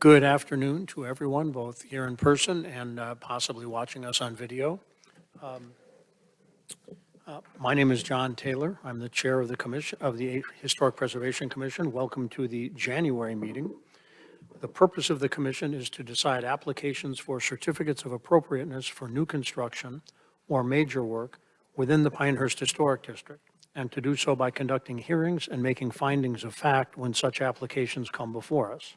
Good afternoon to everyone, both here in person and possibly watching us on video. My name is John Taylor. I'm the chair of the commission of the Historic Preservation Commission. Welcome to the January meeting. The purpose of the commission is to decide applications for certificates of appropriateness for new construction or major work within the Pinehurst Historic District, and to do so by conducting hearings and making findings of fact when such applications come before us.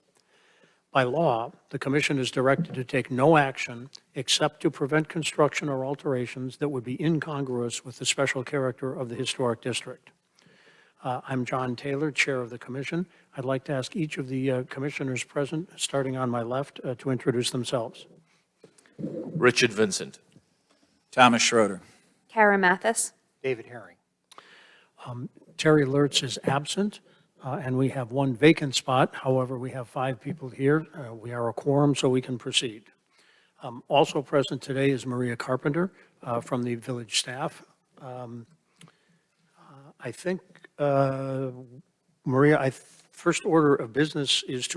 By law, the commission is directed to take no action except to prevent construction or alterations that would be incongruous with the special character of the historic district. I'm John Taylor, chair of the commission. I'd like to ask each of the commissioners present, starting on my left, to introduce themselves. Richard Vincent. Thomas Schroeder. Kara Mathis. David Herring. Terry Lertz is absent, and we have one vacant spot. However, we have 5 people here. We are a quorum, so we can proceed. Also present today is Maria Carpenter from the village staff. I think, Maria, first order of business is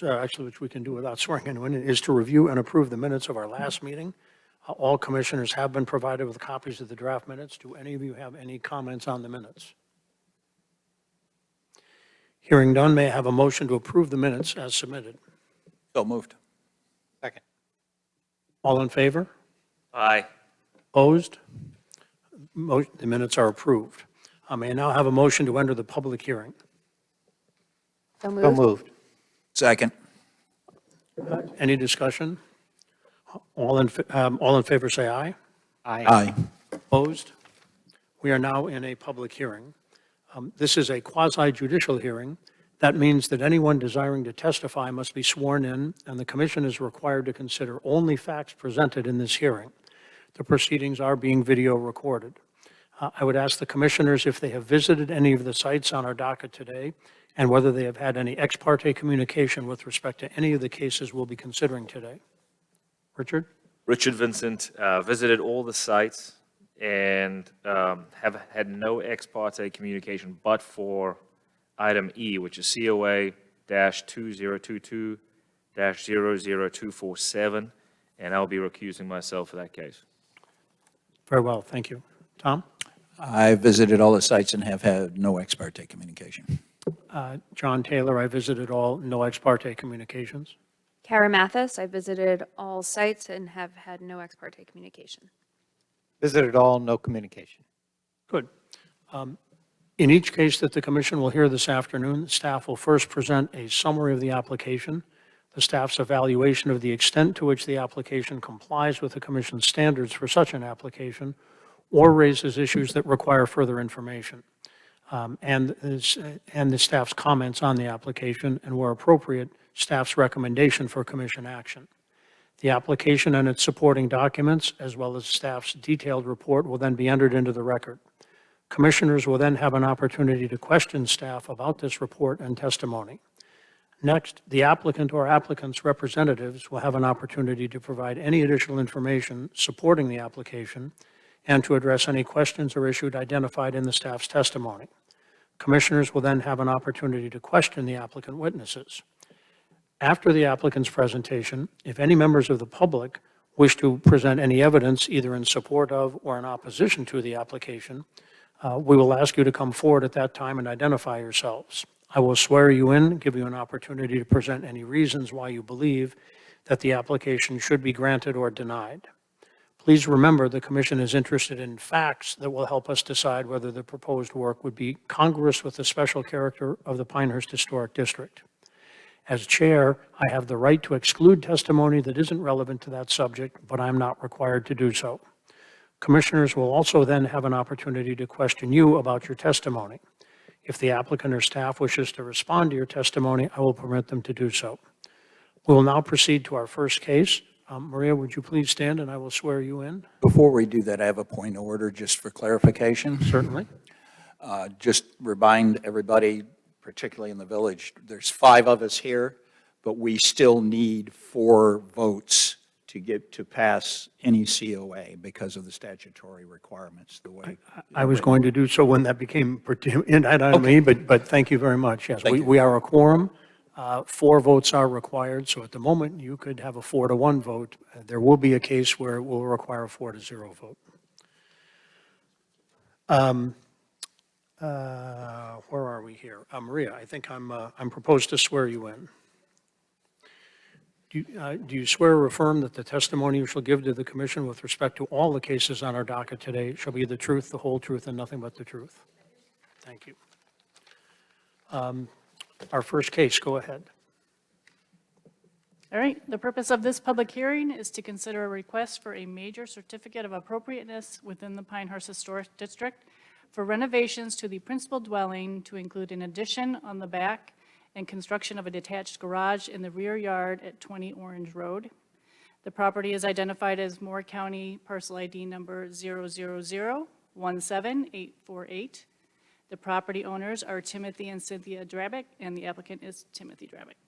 actually, which we can do without swearing anyone, is to review and approve the minutes of our last meeting. All commissioners have been provided with copies of the draft minutes. Do any of you have any comments on the minutes? Hearing none, may I have a motion to approve the minutes as submitted? So moved. Second. All in favor? Aye. Opposed? The minutes are approved. May I now have a motion to enter the public hearing? So So moved. moved. Second. Any discussion? All in favor, say aye. Aye. Opposed? We are now in a public hearing. This is a quasi-judicial hearing. That means that anyone desiring to testify must be sworn in, and the commission is required to consider only facts presented in this hearing. The proceedings are being video recorded. I would ask the commissioners if they have visited any of the sites on our docket today, and whether they have had any ex parte communication with respect to any of the cases we'll be considering today. Richard? Richard Vincent visited all the sites and have had no ex parte communication but for item E, which is COA-2022-00247, and I'll be recusing myself for that case. Very well, thank you. Tom? I visited all the sites and have had no ex parte communication. John Taylor, I visited all, no ex parte communications. Kara Mathis. I visited all sites and have had no ex parte communication. Visited all, no communication. Good. In each case that the commission will hear this afternoon, the staff will first present a summary of the application, the staff's evaluation of the extent to which the application complies with the commission's standards for such an application, or raises issues that require further information, and the staff's comments on the application, and where appropriate, staff's recommendation for commission action. The application and its supporting documents, as well as staff's detailed report, will then be entered into the record. Commissioners will then have an opportunity to question staff about this report and testimony. Next, the applicant or applicant's representatives will have an opportunity to provide any additional information supporting the application and to address any questions or issues identified in the staff's testimony. Commissioners will then have an opportunity to question the applicant witnesses. After the applicant's presentation, if any members of the public wish to present any evidence either in support of or in opposition to the application, we will ask you to come forward at that time and identify yourselves. I will swear you in, give you an opportunity to present any reasons why you believe that the application should be granted or denied. Please remember the commission is interested in facts that will help us decide whether the proposed work would be congruous with the special character of the Pinehurst Historic District. As chair, I have the right to exclude testimony that isn't relevant to that subject, but I'm not required to do so. Commissioners will also then have an opportunity to question you about your testimony. If the applicant or staff wishes to respond to your testimony, I will permit them to do so. We will now proceed to our first case. Maria, would you please stand and I will swear you in? Before we do that, I have a point of order just for clarification. Certainly. Just remind everybody, particularly in the village, there's 5 of us here, but we still need 4 votes to pass any COA because of the statutory requirements. The way I was going to do so when that became, not on me, but thank you very much. Yes, we are a quorum. 4 votes are required, so at the moment, you could have a 4-to-1 vote. There will be a case where it will require a 4-to-0 vote. Where are we here? Maria, I think I'm proposed to swear you in. Do you swear or affirm that the testimony you shall give to the commission with respect to all the cases on our docket today shall be the truth, the whole truth, and nothing but the truth? Thank you. Our first case, go ahead. All right, the purpose of this public hearing is to consider a request for a major certificate of appropriateness within the Pinehurst Historic District for renovations to the principal dwelling to include an addition on the back and construction of a detached garage in the rear yard at 20 Orange Road. The property is identified as Moore County Parcel ID number 000-17848. The property owners are Timothy and Cynthia Drabick, and the applicant is Timothy Drabick.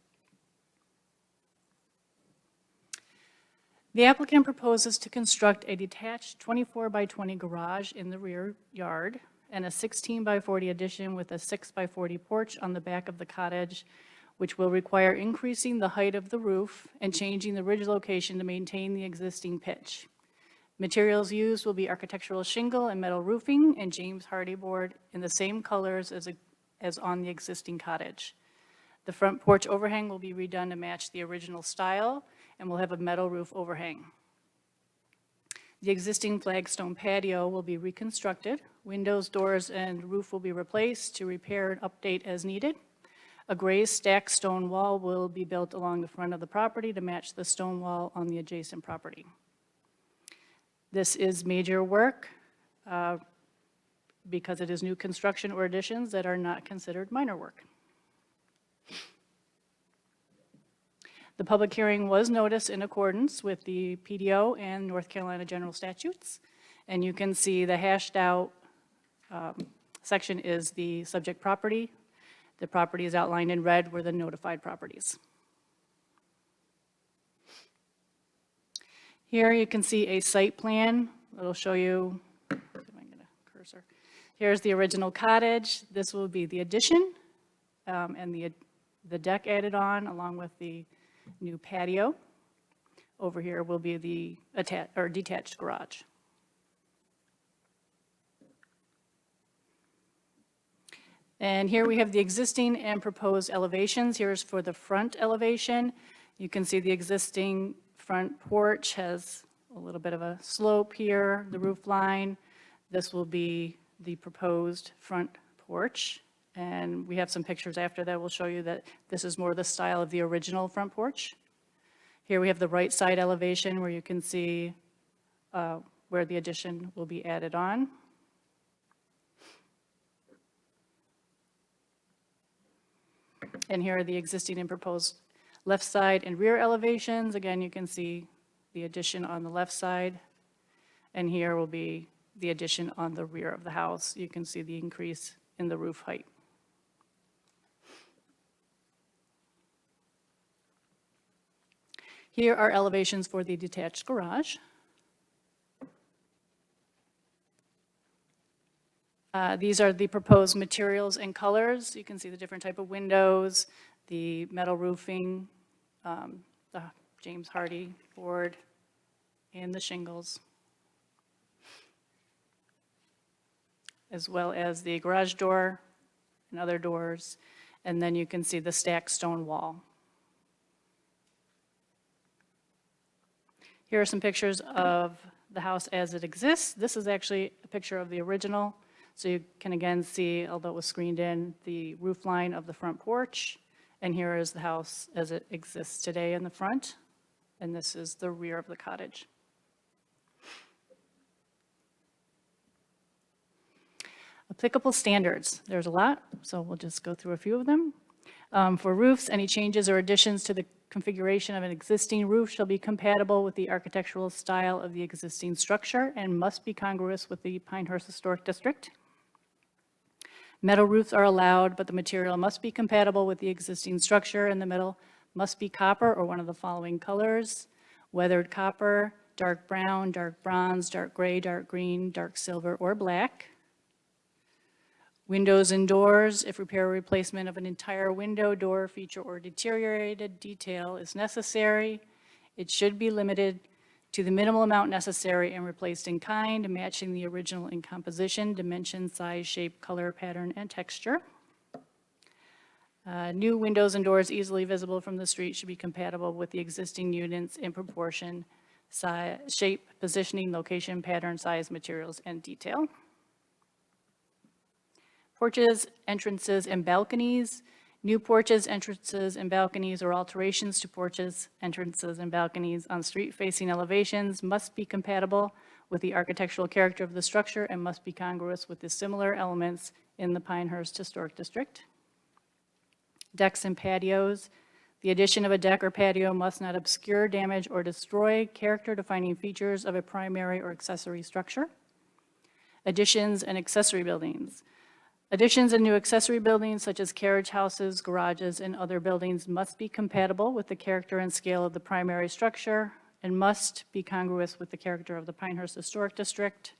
The applicant proposes to construct a detached 24-by-20 garage in the rear yard and a 16-by-40 addition with a 6-by-40 porch on the back of the cottage, which will require increasing the height of the roof and changing the ridge location to maintain the existing pitch. Materials used will be architectural shingle and metal roofing and James Hardy board in the same colors as on the existing cottage. The front porch overhang will be redone to match the original style and will have a metal roof overhang. The existing flagstone patio will be reconstructed. Windows, doors, and roof will be replaced to repair and update as needed. A gray stacked stone wall will be built along the front of the property to match the stone wall on the adjacent property. This is major work because it is new construction or additions that are not considered minor work. The public hearing was noticed in accordance with the PDO and North Carolina general statutes. And you can see the hashed out section is the subject property. The property is outlined in red were the notified properties. Here you can see a site plan. It'll show you, if I can get a cursor. Here's the original cottage. This will be the addition and the deck added on along with the new patio. Over here will be the detached garage. And here we have the existing and proposed elevations. Here's for the front elevation. You can see the existing front porch has a little bit of a slope here, the roof line. This will be the proposed front porch. And we have some pictures after that will show you that this is more the style of the original front porch. Here we have the right side elevation where you can see where the addition will be added on. And here are the existing and proposed left side and rear elevations. Again, you can see the addition on the left side. And here will be the addition on the rear of the house. You can see the increase in the roof height. Here are elevations for the detached garage. These are the proposed materials and colors. You can see the different type of windows, the metal roofing, the James Hardy board, and the shingles, as well as the garage door and other doors. And then you can see the stacked stone wall. Here are some pictures of the house as it exists. This is actually a picture of the original. So you can again see, although it was screened in, the roof line of the front porch. And here is the house as it exists today in the front. And this is the rear of the cottage. Applicable standards. There's a lot, so we'll just go through a few of them. For roofs, any changes or additions to the configuration of an existing roof shall be compatible with the architectural style of the existing structure and must be congruous with the Pinehurst Historic District. Metal roofs are allowed, but the material must be compatible with the existing structure, and the metal must be copper or one of the following colors: weathered copper, dark brown, dark bronze, dark gray, dark green, dark silver, or black. Windows and doors, if repair or replacement of an entire window, door, feature, or deteriorated detail is necessary, it should be limited to the minimal amount necessary and replaced in kind, matching the original in composition, dimension, size, shape, color, pattern, and texture. New windows and doors easily visible from the street should be compatible with the existing units in proportion, size, shape, positioning, location, pattern, size, materials, and detail. Porches, entrances, and balconies. New porches, entrances, and balconies or alterations to porches, entrances, and balconies on street-facing elevations must be compatible with the architectural character of the structure and must be congruous with the similar elements in the Pinehurst Historic District. Decks and patios. The addition of a deck or patio must not obscure, damage, or destroy character-defining features of a primary or accessory structure. Additions and accessory buildings. Additions and new accessory buildings such as carriage houses, garages, and other buildings must be compatible with the character and scale of the primary structure and must be congruous with the character of the Pinehurst Historic District.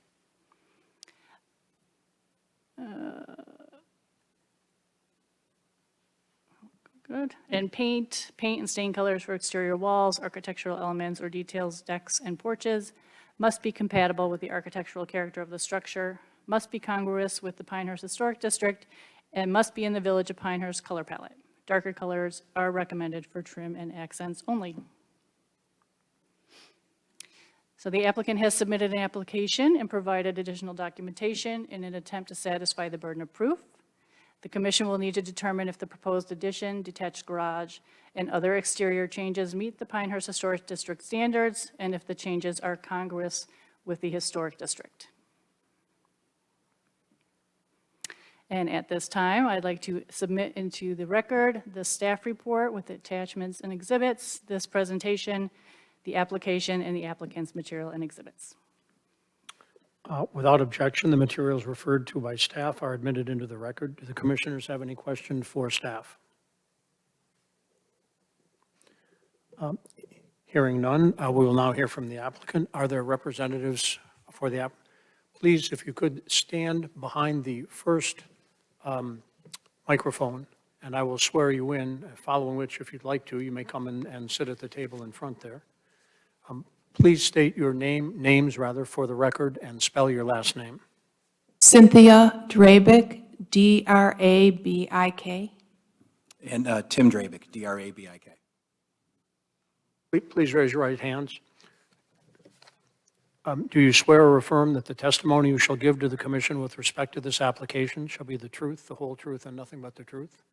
Good. And paint and stain colors for exterior walls, architectural elements or details, decks, and porches must be compatible with the architectural character of the structure, must be congruous with the Pinehurst Historic District, and must be in the Village of Pinehurst color palette. Darker colors are recommended for trim and accents only. So the applicant has submitted an application and provided additional documentation in an attempt to satisfy the burden of proof. The commission will need to determine if the proposed addition, detached garage, and other exterior changes meet the Pinehurst Historic District standards, and if the changes are congruous with the Historic District. And at this time, I'd like to submit into the record the staff report with attachments and exhibits, this presentation, the application, and the applicant's material and exhibits. Without objection, the materials referred to by staff are admitted into the record. Do the commissioners have any questions for staff? Hearing none, we will now hear from the applicant. Are there representatives for the app? Please, if you could stand behind the first microphone, and I will swear you in, following which, if you'd like to, you may come and sit at the table in front there. Please state your names for the record, and spell your last name. Cynthia Drabik, D-R-A-B-I-K. And Tim Drabik, D-R-A-B-I-K. Please raise your right hands. Do you swear or affirm that the testimony you shall give to the commission with respect to this application shall be the truth, the whole truth, and nothing but the truth?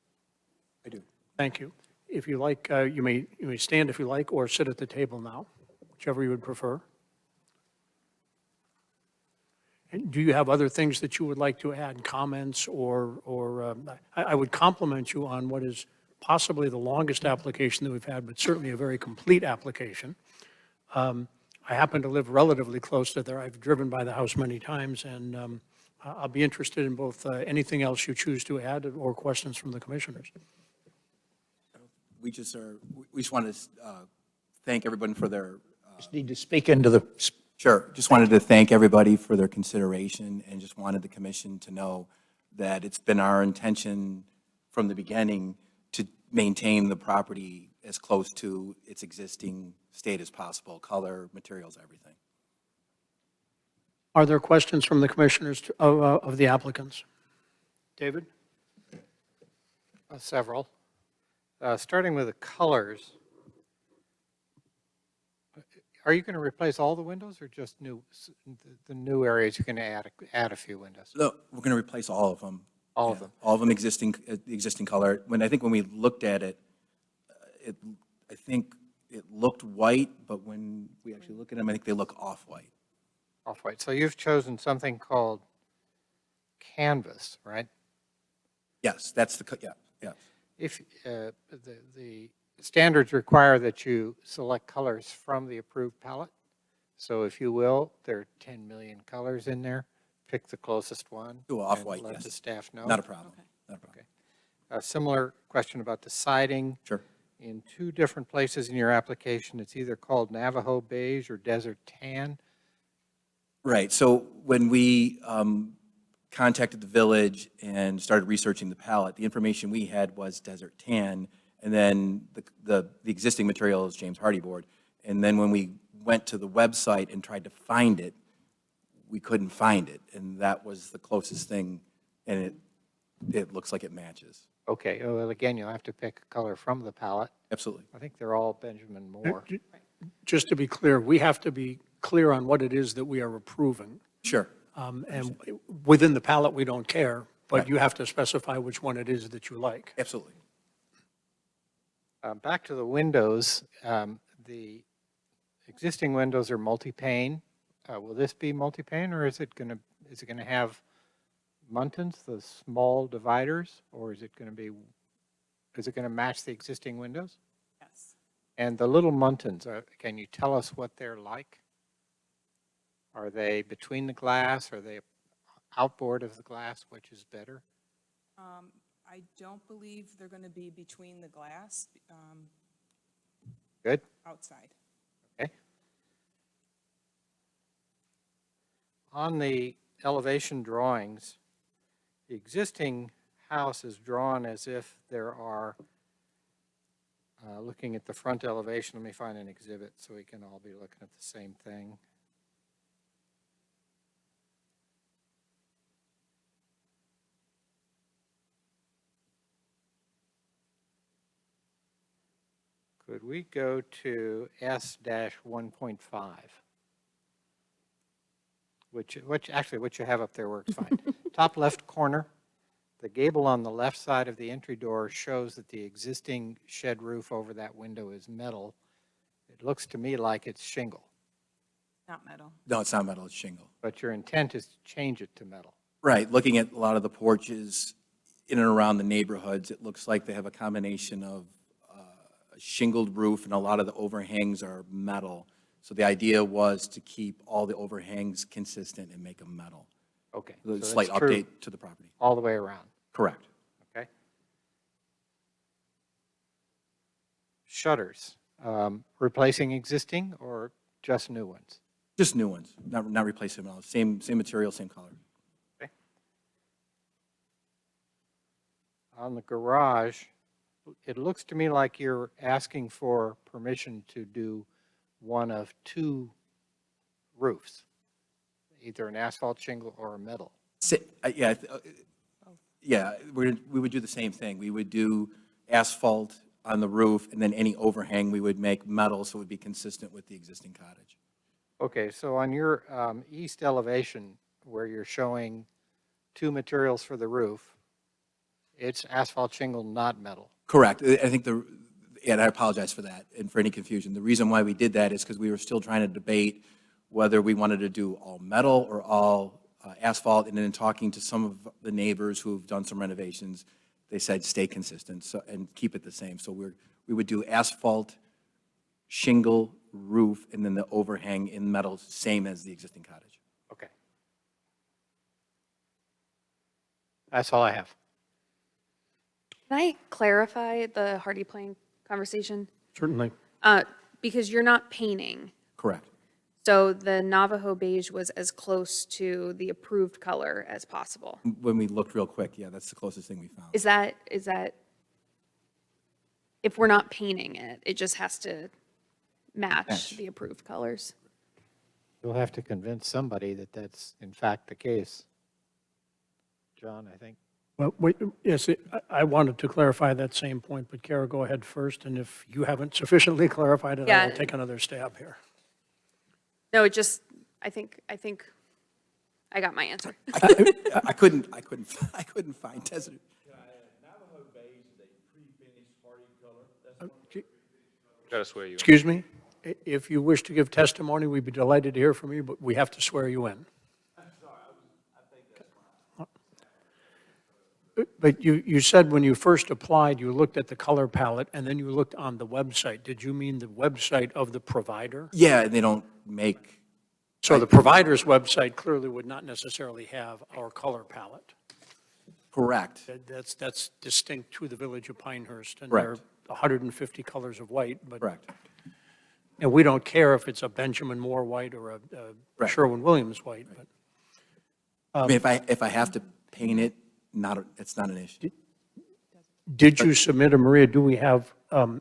I do. Thank you. If you like, you may stand if you like, or sit at the table now, whichever you would prefer. And do you have other things that you would like to add, comments, or I would compliment you on what is possibly the longest application that we've had, but certainly a very complete application. I happen to live relatively close to there. I've driven by the house many times, and I'll be interested in both anything else you choose to add or questions from the commissioners. We just wanted to thank everyone for their, Just need to speak into the, sure, just wanted to thank everybody for their consideration and just wanted the commission to know that it's been our intention from the beginning to maintain the property as close to its existing state as possible, color, materials, everything. Are there questions from the commissioners of the applicants? David? Several. Starting with the colors, are you going to replace all the windows or just the new areas you're going to add a few windows? No, we're going to replace all of them. All of Yeah, them? All of them existing color. I think when we looked at it, I think it looked white, but when we actually look at them, I think they look off-white. Off-white. So you've chosen something called canvas, right? Yes, that's yeah. If the standards require that you select colors from the approved palette. So if you will, there are 10 million colors in there. Pick the closest one. Do off-white, and let yes. the staff know. Not a problem. Not a problem. A similar question about the siding. Sure. In two different places in your application, it's either called Navajo beige or desert tan. Right, so when we contacted the village and started researching the palette. The information we had was Desert Tan, and then the existing material is James Hardy board. And then when we went to the website and tried to find it, we couldn't find it, and that was the closest thing, and it looks like it matches. Okay, oh, well, again, you'll have to pick a color from the palette. Absolutely. I think they're all Benjamin Moore. Just to be clear, we have to be clear on what it is that we are approving. Sure. And within the palette, we don't care, but Right. you have to specify which one it is that you like. Absolutely. Back to the windows, the existing windows are multi-pane. Will this be multi-pane, or is it going to have muntins, the small dividers, or is it going to match the existing windows? Yes. And the little muntins, can you tell us what they're like? Are they between the glass? Are they outboard of the glass? Which is better? I don't believe they're going to be between the glass, Good? outside. Okay. On the elevation drawings, the existing house is drawn as if there are, looking at the front elevation, let me find an exhibit so we can all be looking at the same thing. Could we go to S-1.5? What you have up there works fine. Top left corner, the gable on the left side of the entry door shows that the existing shed roof over that window is metal. It looks to me like it's shingle, Not metal. No, it's not metal, it's shingle. but your intent is to change it to metal. Right, looking at a lot of the porches in and around the neighborhoods, it looks like they have a combination of a shingled roof, and a lot of the overhangs are metal. So the idea was to keep all the overhangs consistent and make them metal. Okay. A so slight that's true update to the property. all the way around, Correct. okay? Shutters, replacing existing or just new ones? Just new ones, not replacing them all. Same material, same color. Okay. On the garage, it looks to me like you're asking for permission to do one of two roofs, either an asphalt shingle or a metal. Yeah, we would do the same thing. We would do asphalt on the roof, and then any overhang, we would make metal, so it would be consistent with the existing cottage. Okay, so on your east elevation, where you're showing two materials for the roof, it's asphalt shingle, not metal. Correct. I think and I apologize for that and for any confusion. The reason why we did that is because we were still trying to debate whether we wanted to do all metal or all asphalt. And then in talking to some of the neighbors who've done some renovations, they said stay consistent and keep it the same. So we would do asphalt, shingle, roof, and then the overhang in metal, same as the existing cottage. Okay. That's all I have. Can I clarify the Hardy Plank conversation? Certainly. Because you're not painting, Correct. so the Navajo beige was as close to the approved color as possible. When we looked real quick, yeah, that's the closest thing we found. Is that, if we're not painting it, it just has to match Match. the approved colors? You'll have to convince somebody that that's in fact the case. John, I think. Well, yes, I wanted to clarify that same point, but Kara, go ahead first, and if you haven't sufficiently clarified it, I Yeah. will take another stab here. No, it just, I think I got my answer. I couldn't find Desert. Gotta swear you in. Excuse me? If you wish to give testimony, we'd be delighted to hear from you, but we have to swear you in. But you said when you first applied, you looked at the color palette, and then you looked on the website. Did you mean the website of the provider? Yeah, they don't make, So the provider's website clearly would not necessarily have our color palette. correct. That's distinct to the Village of Pinehurst, and there are Correct. 150 colors of white, but. Correct. And we don't care if it's a Benjamin Moore white or a Right. Sherwin-Williams white, but I mean, if I have to paint it, it's not an issue. Did you submit, or Maria, do we have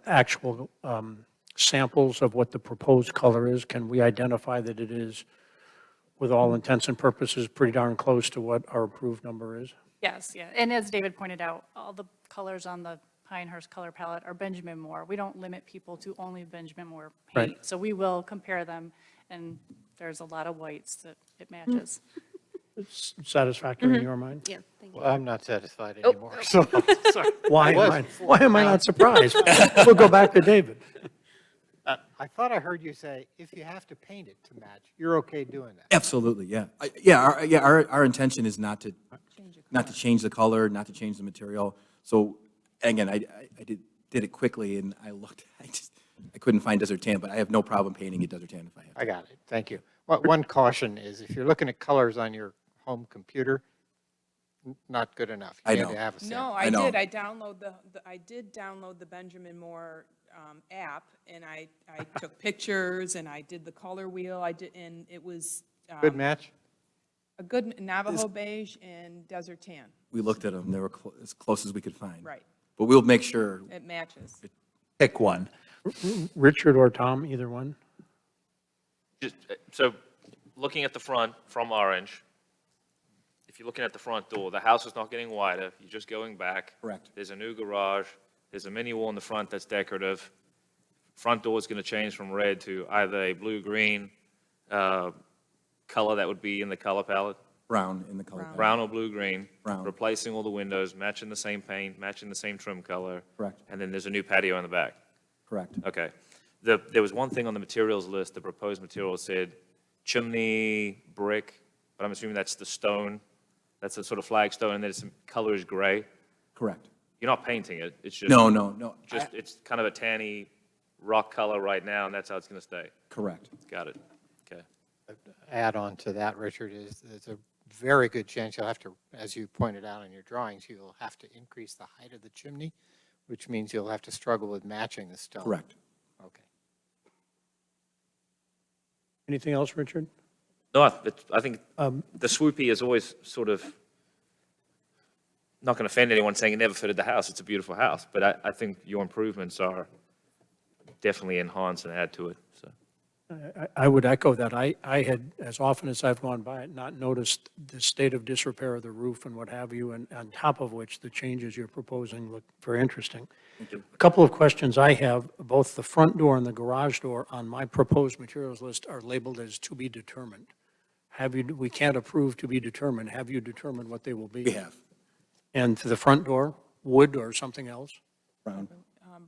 actual samples of what the proposed color is? Can we identify that it is, with all intents and purposes, pretty darn close to what our approved number is? Yes, yeah, and as David pointed out, all the colors on the Pinehurst color palette are Benjamin Moore. We don't limit people to only Benjamin Moore paint. Right. So we will compare them, and there's a lot of whites that it matches. Satisfactory in your mind? Yeah, thank you. Well, I'm not satisfied Oh, anymore, so, sorry. Why was am I, before. why am I not surprised? We'll go back to David. I thought I heard you say, if you have to paint it to match, you're okay doing that. Absolutely, yeah. Our intention is not to change the color, not to change the material. So again, I did it quickly and I looked, I couldn't find desert tan, but I have no problem painting it desert tan if I have to. I got it, thank you. One caution is, if you're looking at colors on your home computer, not good enough. I You know. need to have a sample. No, I I know. did. I did download the Benjamin Moore app, and I took pictures, and I did the color wheel. And it was Good match? a good Navajo beige and desert tan. We looked at them, they were as close as we could find. Right. But we'll make sure, It matches. Pick one. Richard or Tom, either one? So, looking at the front from Orange, if you're looking at the front door, the house is not getting wider, you're just going back. Correct. There's a new garage, there's a mini wall in the front that's decorative. Front door is going to change from red to either a blue-green color that would be in the color palette, brown in the color. palette. brown or blue-green. Brown. Replacing all the windows, matching the same paint, matching the same trim color. Correct. And then there's a new patio in the back. Correct. Okay. There was one thing on the materials list, the proposed material said chimney brick, but I'm assuming that's the stone. That's a sort of flagstone, and then some color is gray. Correct. You're not painting it, it's just. No. Just, it's kind of a tanny rock color right now, and that's how it's going to stay. Correct. Got it. Okay. Add on to that, Richard, is there's a very good chance you'll have to, as you pointed out in your drawings, you'll have to increase the height of the chimney, which means you'll have to struggle with matching the stone. Correct. Okay. Anything else, Richard? No, I think the swoopy is always sort of, not going to offend anyone saying it never fitted the house. It's a beautiful house, but I think your improvements are definitely enhance and add to it, so. I would echo that. I had, as often as I've gone by it, not noticed the state of disrepair of the roof and what have you, and on top of which, the changes you're proposing look very interesting. A couple of questions I have, both the front door and the garage door on my proposed materials list are labeled as to be determined. We can't approve to be determined. Have you determined what they will be? We have. And to the front door, wood or something else? Brown.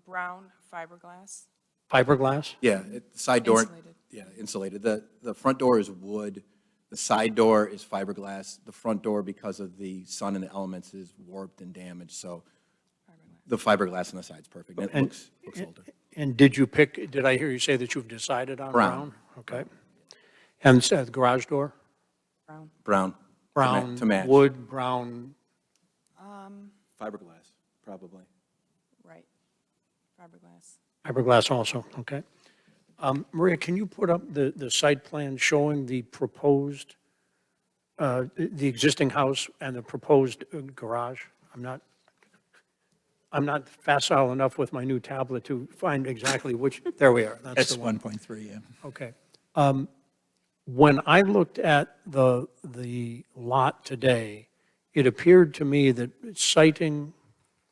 Brown fiberglass. Fiberglass? Yeah, side door. Insulated. Yeah, insulated. The front door is wood. The side door is fiberglass. The front door, because of the sun and the elements, is warped and damaged, so the fiberglass on the side's perfect. And it And- looks older. And did I hear you say that you've decided on Brown. brown? Okay. And the garage door? Brown. Brown. Brown, To match. wood, brown, Fiberglass, probably. Right. Fiberglass. fiberglass also, okay. Maria, can you put up the site plan showing the proposed, the existing house and the proposed garage? I'm not facile enough with my new tablet to find exactly which, there we are, that's That's the one. 1.3, yeah. Okay. When I looked at the lot today, it appeared to me that citing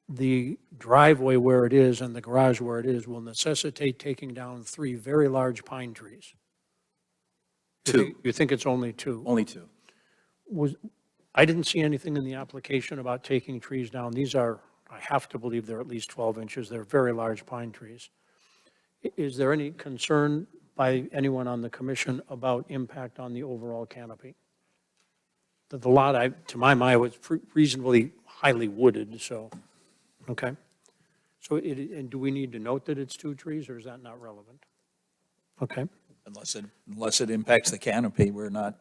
the driveway where it is and the garage where it is will necessitate taking down 3 very large pine trees. Two. You think it's only 2? Only 2. I didn't see anything in the application about taking trees down. These are, I have to believe they're at least 12 inches. They're very large pine trees. Is there any concern by anyone on the commission about impact on the overall canopy? The lot, to my mind, was reasonably highly wooded, so, okay. So and do we need to note that it's 2 trees, or is that not relevant? Okay. Unless it impacts the canopy, we're not.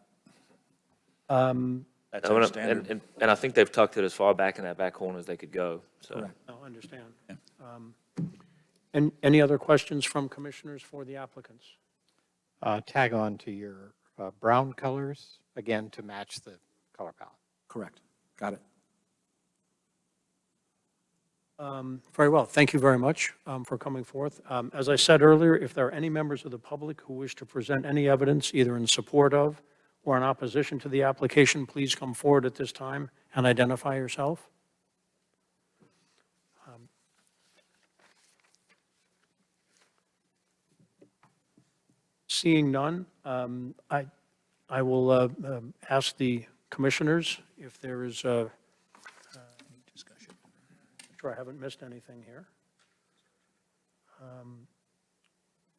That's our standard. And I think they've tucked it as far back in that back corner as they could go, so. Correct. I understand. And any other questions from commissioners for the applicants? Tag on to your brown colors, again, to match the color palette. Correct. Got it. Very well. Thank you very much for coming forth. As I said earlier, if there are any members of the public who wish to present any evidence either in support of or in opposition to the application, please come forward at this time and identify yourself. Seeing none, I will ask the commissioners if there is sure I haven't missed anything here.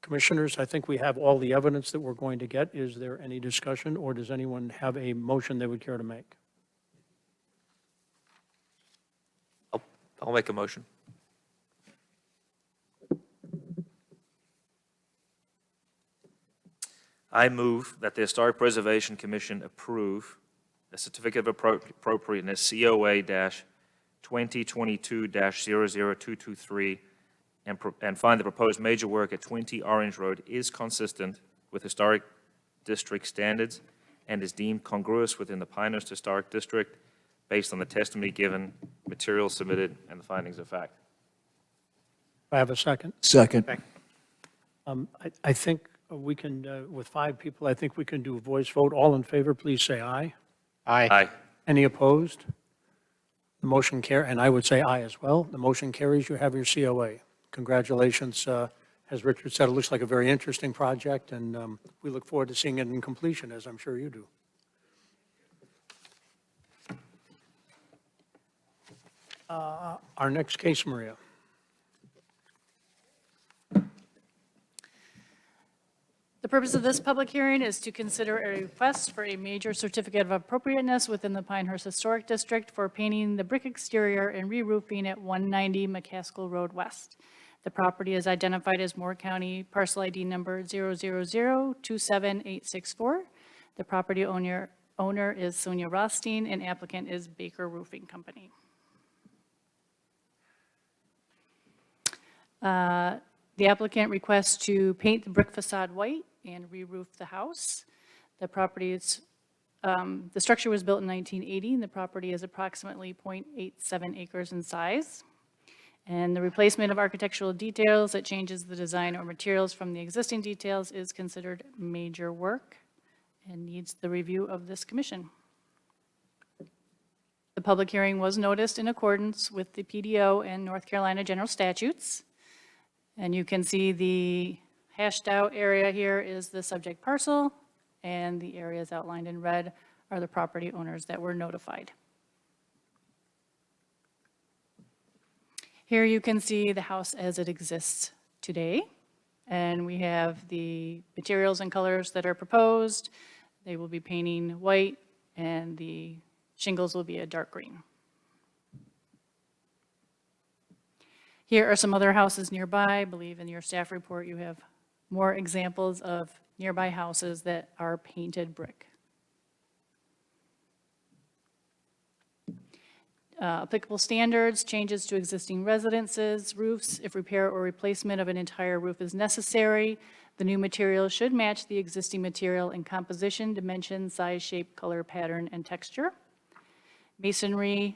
Commissioners, I think we have all the evidence that we're going to get. Is there any discussion, or does anyone have a motion they would care to make? I'll make a motion. I move that the Historic Preservation Commission approve a certificate of appropriateness, COA-2022-00223, and find the proposed major work at 20 Orange Road is consistent with historic district standards and is deemed congruous within the Pinehurst Historic District based on the testimony given, materials submitted, and the findings of fact. I have a second. Second. I think we can, with 5 people, I think we can do a voice vote. All in favor, please say aye. Aye. Aye. Any opposed? The motion and I would say aye as well. The motion carries. You have your COA. Congratulations. As Richard said, it looks like a very interesting project, and we look forward to seeing it in completion, as I'm sure you do. Our next case, Maria. The purpose of this public hearing is to consider a request for a major certificate of appropriateness within the Pinehurst Historic District for painting the brick exterior and re-roofing at 190 McCaskill Road West. The property is identified as Moore County parcel ID number 000-27864. The property owner is Sonia Rothstein, and applicant is Baker Roofing Company. The applicant requests to paint the brick facade white and re-roof the house. The structure was built in 1980, and the property is approximately 0.87 acres in size. And the replacement of architectural details that changes the design or materials from the existing details is considered major work and needs the review of this commission. The public hearing was noticed in accordance with the PDO and North Carolina general statutes. And you can see the hashed out area here is the subject parcel, and the areas outlined in red are the property owners that were notified. Here you can see the house as it exists today, and we have the materials and colors that are proposed. They will be painting white, and the shingles will be a dark green. Here are some other houses nearby. I believe in your staff report you have more examples of nearby houses that are painted brick. Applicable standards, changes to existing residences, roofs. If repair or replacement of an entire roof is necessary, the new material should match the existing material in composition, dimension, size, shape, color, pattern, and texture. Masonry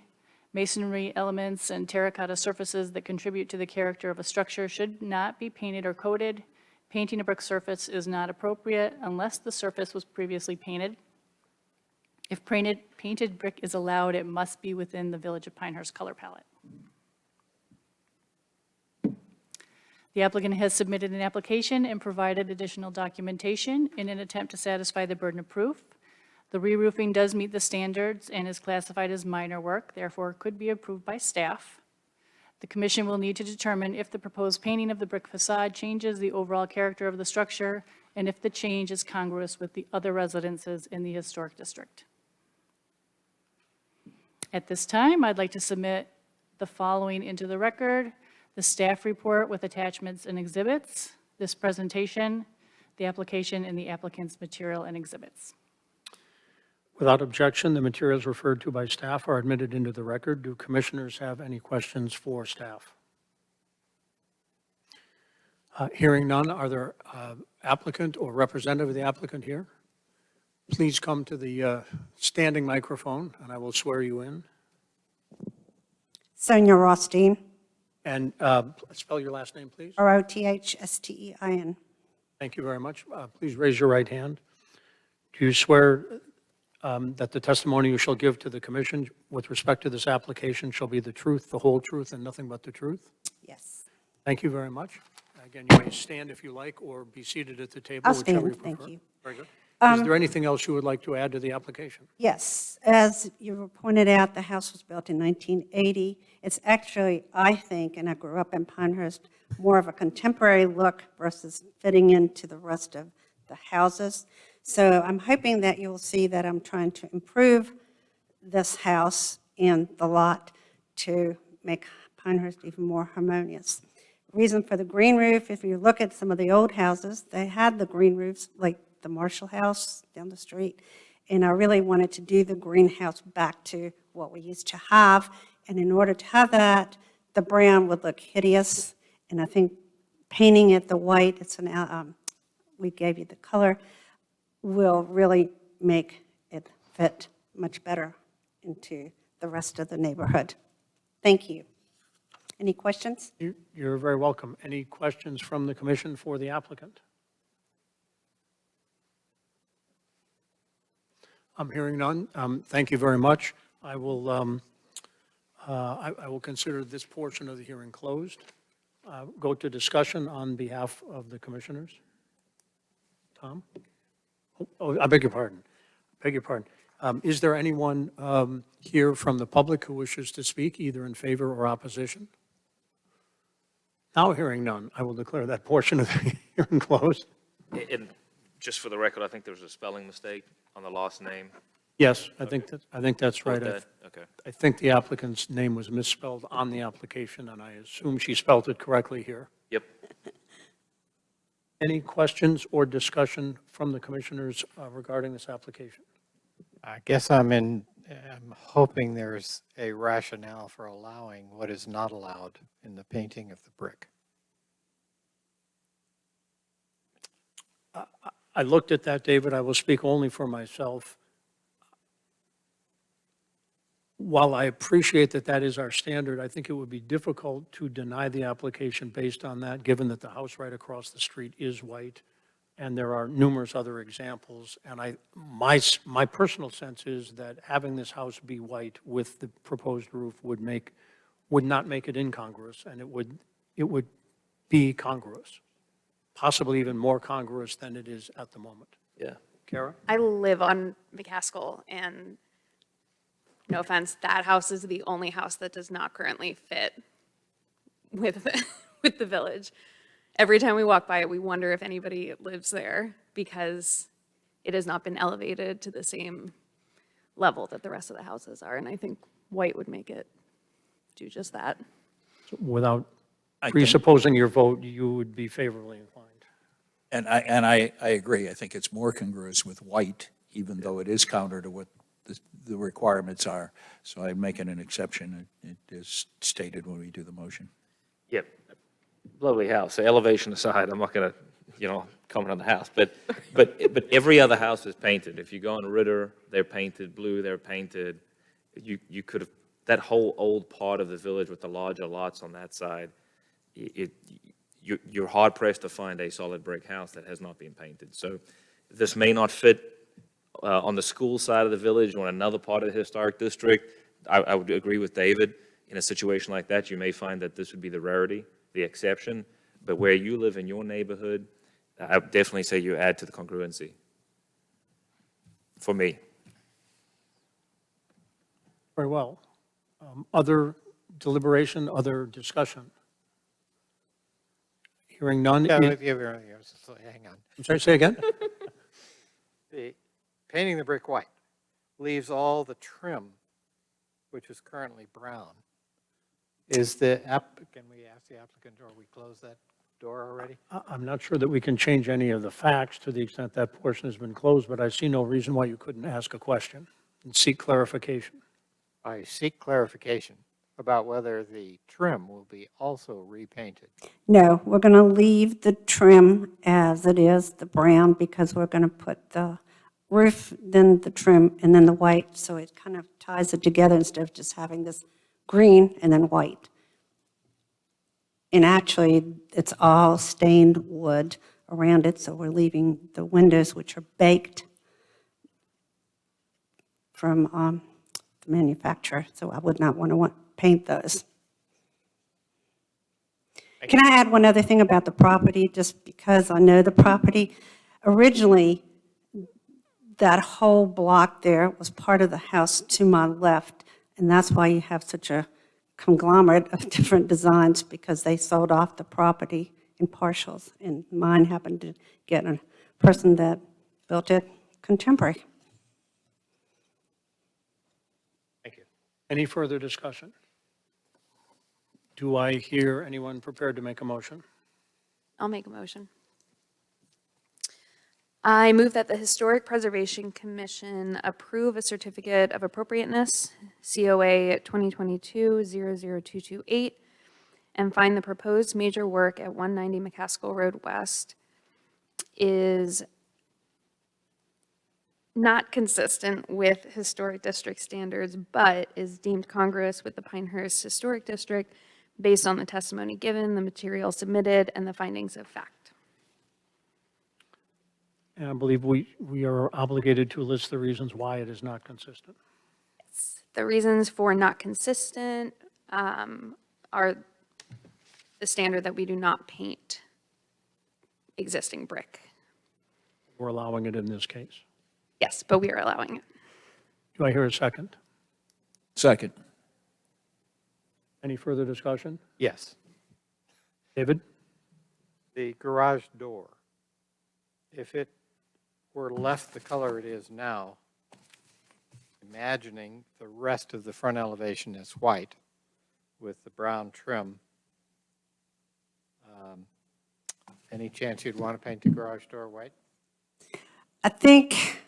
elements and terracotta surfaces that contribute to the character of a structure should not be painted or coated. Painting a brick surface is not appropriate unless the surface was previously painted. If painted brick is allowed, it must be within the Village of Pinehurst color palette. The applicant has submitted an application and provided additional documentation in an attempt to satisfy the burden of proof. The re-roofing does meet the standards and is classified as minor work, therefore could be approved by staff. The commission will need to determine if the proposed painting of the brick facade changes the overall character of the structure and if the change is congruous with the other residences in the historic district. At this time, I'd like to submit the following into the record: the staff report with attachments and exhibits, this presentation, the application, and the applicant's material and exhibits. Without objection, the materials referred to by staff are admitted into the record. Do commissioners have any questions for staff? Hearing none, are there applicant or representative of the applicant here? please come to the standing microphone, and I will swear you in. Sonia Rothstein, And spell your last name, please. Rothstein. Thank you very much. Please raise your right hand. Do you swear that the testimony you shall give to the commission with respect to this application shall be the truth, the whole truth, and nothing but the truth? Yes. Thank you very much. Again, you may stand if you like, or be seated at the table, I'll whichever you stand, prefer. thank you. Very good. Is there anything else you would like to add to the application? Yes, as you pointed out, the house was built in 1980. It's actually, I think, and I grew up in Pinehurst, more of a contemporary look versus fitting into the rest of the houses. So I'm hoping that you'll see that I'm trying to improve this house and the lot to make Pinehurst even more harmonious. Reason for the green roof, if you look at some of the old houses, they had the green roofs, like the Marshall House down the street, and I really wanted to do the greenhouse back to what we used to have. And in order to have that, the brown would look hideous, and I think painting it the white, we gave you the color, will really make it fit much better into the rest of the neighborhood. Thank you. Any questions? You're very welcome. Any questions from the commission for the applicant? I'm hearing none. Thank you very much. I will consider this portion of the hearing closed. Go to discussion on behalf of the commissioners. Tom? Oh, I beg your pardon. Beg your pardon. Is there anyone here from the public who wishes to speak, either in favor or opposition? Now hearing none, I will declare that portion of the hearing closed. And just for the record, I think there was a spelling mistake on the last name. Yes, I think that's right. Okay. I think the applicant's name was misspelled on the application, and I assume she spelled it correctly here. Yep. Any questions or discussion from the commissioners regarding this application? I guess I'm hoping there's a rationale for allowing what is not allowed in the painting of the brick. I looked at that, David. I will speak only for myself. While I appreciate that that is our standard, I think it would be difficult to deny the application based on that, given that the house right across the street is white, and there are numerous other examples. And my personal sense is that having this house be white with the proposed roof would not make it incongruous, and it would be congruous, possibly even more congruous than it is at the moment. Yeah. Kara? I live on McCaskill, and no offense, that house is the only house that does not currently fit with the village. Every time we walk by it, we wonder if anybody lives there because it has not been elevated to the same level that the rest of the houses are. And I think white would make it do just that. Without I think- presupposing your vote, you would be favorably inclined. And I agree. I think it's more congruous with white, even though it is counter to what the requirements are. So I'm making an exception. It is stated when we do the motion. Yep. Lovely house. So elevation aside, I'm not going to, comment on the house, but every other house is painted. If you go on Ritter, they're painted blue, they're painted. You could have, that whole old part of the village with the larger lots on that side, you're hard pressed to find a solid brick house that has not been painted. So this may not fit on the school side of the village or another part of the historic district. I would agree with David. In a situation like that, you may find that this would be the rarity, the exception. But where you live in your neighborhood, I would definitely say you add to the congruency. For me. Very well. Other deliberation, other discussion? Hearing none. Yeah, hang on. I'm sorry, say again? The painting the brick white leaves all the trim, which is currently brown. Can we ask the applicant, or we close that door already? I'm not sure that we can change any of the facts to the extent that portion has been closed, but I see no reason why you couldn't ask a question and seek clarification. I seek clarification about whether the trim will be also repainted. No, we're going to leave the trim as it is, the brown, because we're going to put the roof, then the trim, and then the white, so it kind of ties it together instead of just having this green and then white. And actually, it's all stained wood around it, so we're leaving the windows, which are baked from the manufacturer, so I would not want to paint those. Can I add one other thing about the property, just because I know the property? Originally, that whole block there was part of the house to my left, and that's why you have such a conglomerate of different designs, because they sold off the property in partials, and mine happened to get a person that built it contemporary. Thank you. Any further discussion? Do I hear anyone prepared to make a motion? I'll make a motion. I move that the Historic Preservation Commission approve a certificate of appropriateness, COA 2022-00228, and find the proposed major work at 190 McCaskill Road West is not consistent with historic district standards, but is deemed congruous with the Pinehurst Historic District based on the testimony given, the material submitted, and the findings of fact. And I believe we are obligated to list the reasons why it is not consistent. The reasons for not consistent are the standard that we do not paint existing brick. We're allowing it in this case. Yes, but we are allowing it. Do I hear a second? Second. Any further discussion? Yes. David? The garage door, if it were left the color it is now, imagining the rest of the front elevation is white with the brown trim, any chance you'd want to paint the garage door white? I think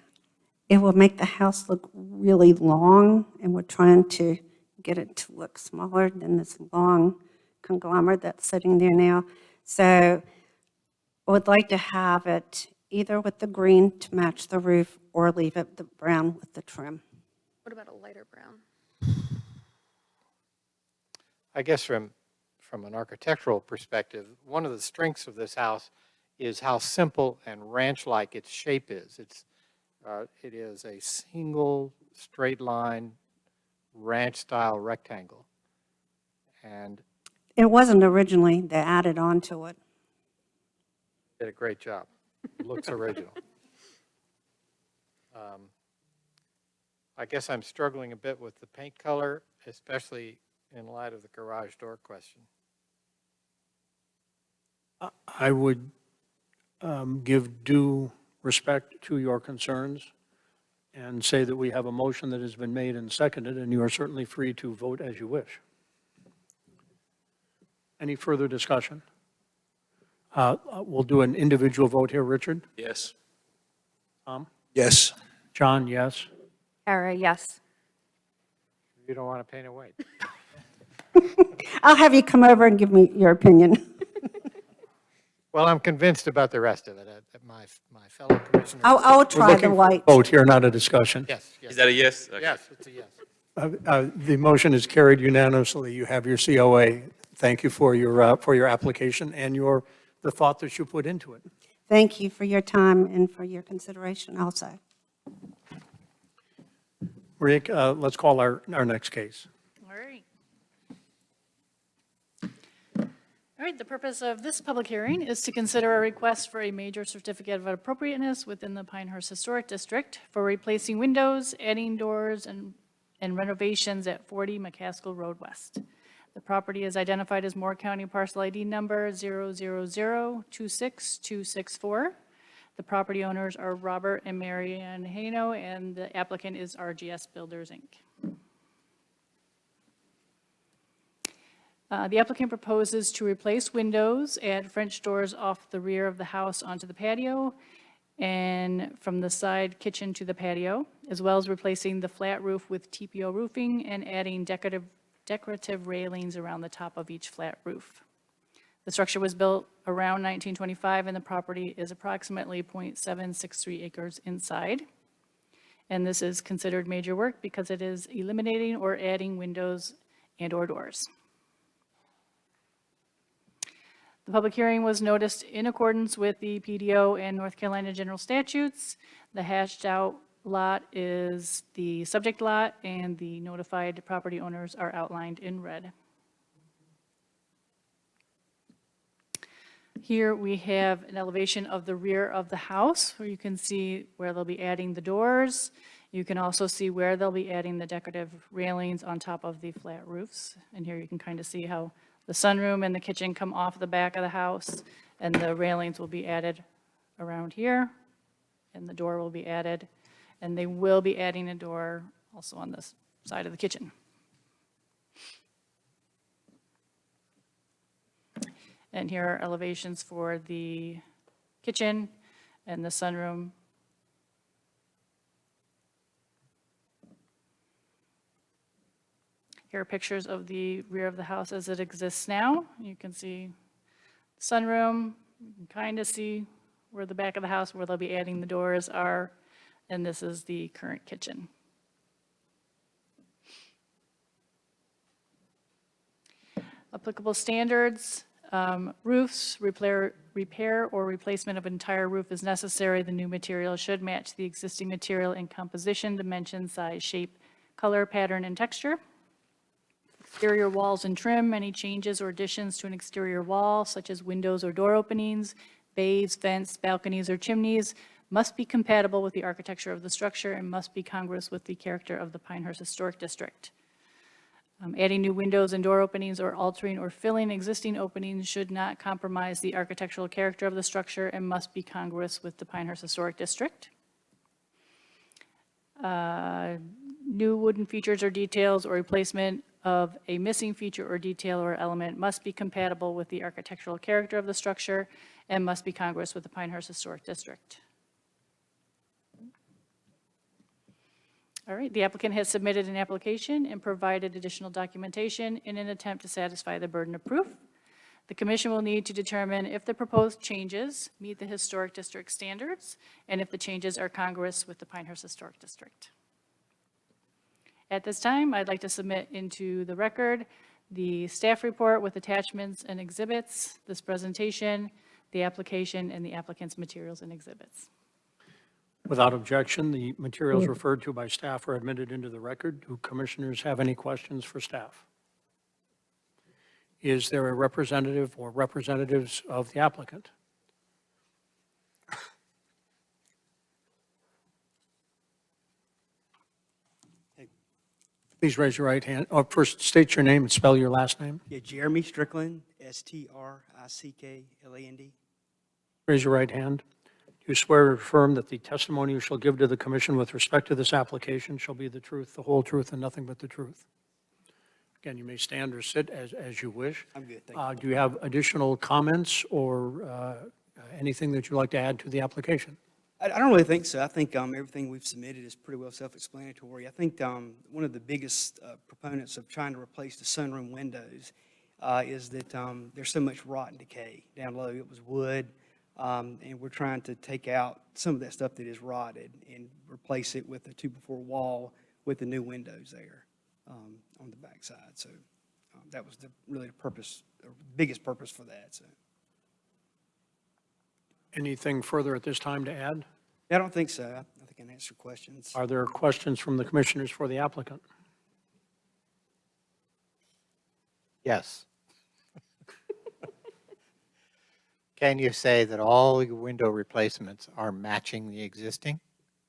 it will make the house look really long, and we're trying to get it to look smaller than this long conglomerate that's sitting there now. So I would like to have it either with the green to match the roof, or leave it the brown with the trim. What about a lighter brown? I guess from an architectural perspective, one of the strengths of this house is how simple and ranch-like its shape is. It is a single straight line ranch-style rectangle. And It wasn't originally, they added on to it. did a great job. It looks original. I guess I'm struggling a bit with the paint color, especially in light of the garage door question. I would give due respect to your concerns and say that we have a motion that has been made and seconded, and you are certainly free to vote as you wish. Any further discussion? We'll do an individual vote here. Richard? Yes. Tom? Yes. John, yes. Kara, yes. You don't want to paint it white. I'll have you come over and give me your opinion. Well, I'm convinced about the rest of it. My fellow commissioners. I'll We're try the looking for a white. vote here, not a discussion. Yes, yes. Is that a yes? Okay. Yes, it's a yes. The motion is carried unanimously. You have your COA. Thank you for your application and the thought that you put into it. Thank you for your time and for your consideration also. Rick, let's call our next case. All right. All right, the purpose of this public hearing is to consider a request for a major certificate of appropriateness within the Pinehurst Historic District for replacing windows, adding doors, and renovations at 40 McCaskill Road West. The property is identified as Moore County Parcel ID number 000-26264. The property owners are Robert and Mary Ann Hano, and the applicant is RGS Builders, Inc. The applicant proposes to replace windows, add French doors off the rear of the house onto the patio, and from the side kitchen to the patio, as well as replacing the flat roof with TPO roofing and adding decorative railings around the top of each flat roof. The structure was built around 1925, and the property is approximately .763 acres inside. And this is considered major work because it is eliminating or adding windows and/or doors. The public hearing was noticed in accordance with the PDO and North Carolina general statutes. The hashed out lot is the subject lot, and the notified property owners are outlined in red. Here we have an elevation of the rear of the house, where you can see where they'll be adding the doors. You can also see where they'll be adding the decorative railings on top of the flat roofs. And here you can kind of see how the sunroom and the kitchen come off the back of the house, and the railings will be added around here, and the door will be added, and they will be adding a door also on this side of the kitchen. And here are elevations for the kitchen and the sunroom. Here are pictures of the rear of the house as it exists now. You can see the sunroom, you can kind of see where the back of the house, where they'll be adding the doors are, and this is the current kitchen. Applicable standards, roofs, repair or replacement of entire roof is necessary. The new material should match the existing material in composition, dimension, size, shape, color, pattern, and texture. Exterior walls and trim, any changes or additions to an exterior wall, such as windows or door openings, bays, vents, balconies, or chimneys, must be compatible with the architecture of the structure and must be congruous with the character of the Pinehurst Historic District. Adding new windows and door openings or altering or filling existing openings should not compromise the architectural character of the structure and must be congruous with the Pinehurst Historic District. New wooden features or details or replacement of a missing feature or detail or element must be compatible with the architectural character of the structure and must be congruous with the Pinehurst Historic District. All right, the applicant has submitted an application and provided additional documentation in an attempt to satisfy the burden of proof. The commission will need to determine if the proposed changes meet the historic district standards and if the changes are congruous with the Pinehurst Historic District. At this time, I'd like to submit into the record the staff report with attachments and exhibits, this presentation, the application, and the applicant's materials and exhibits. Without objection, the materials referred to by staff are admitted into the record. Do commissioners have any questions for staff? Is there a representative or representatives of the applicant? Please raise your right hand. Or first, state your name and spell your last name. Yeah, Jeremy Strickland, Strickland. Raise your right hand. Do you swear or affirm that the testimony you shall give to the commission with respect to this application shall be the truth, the whole truth, and nothing but the truth? Again, you may stand or sit as you wish. I'm good, thank you. Do you have additional comments or anything that you'd like to add to the application? I don't really think so. I think everything we've submitted is pretty well self-explanatory. I think one of the biggest proponents of trying to replace the sunroom windows is that there's so much rot and decay down low. It was wood, and we're trying to take out some of that stuff that is rotted and replace it with a 2x4 wall with the new windows there on the backside. So that was really the purpose, or biggest purpose for that. So. Anything further at this time to add? I don't think so. I think I can answer questions. Are there questions from the commissioners for the applicant? Yes. Can you say that all your window replacements are matching the existing?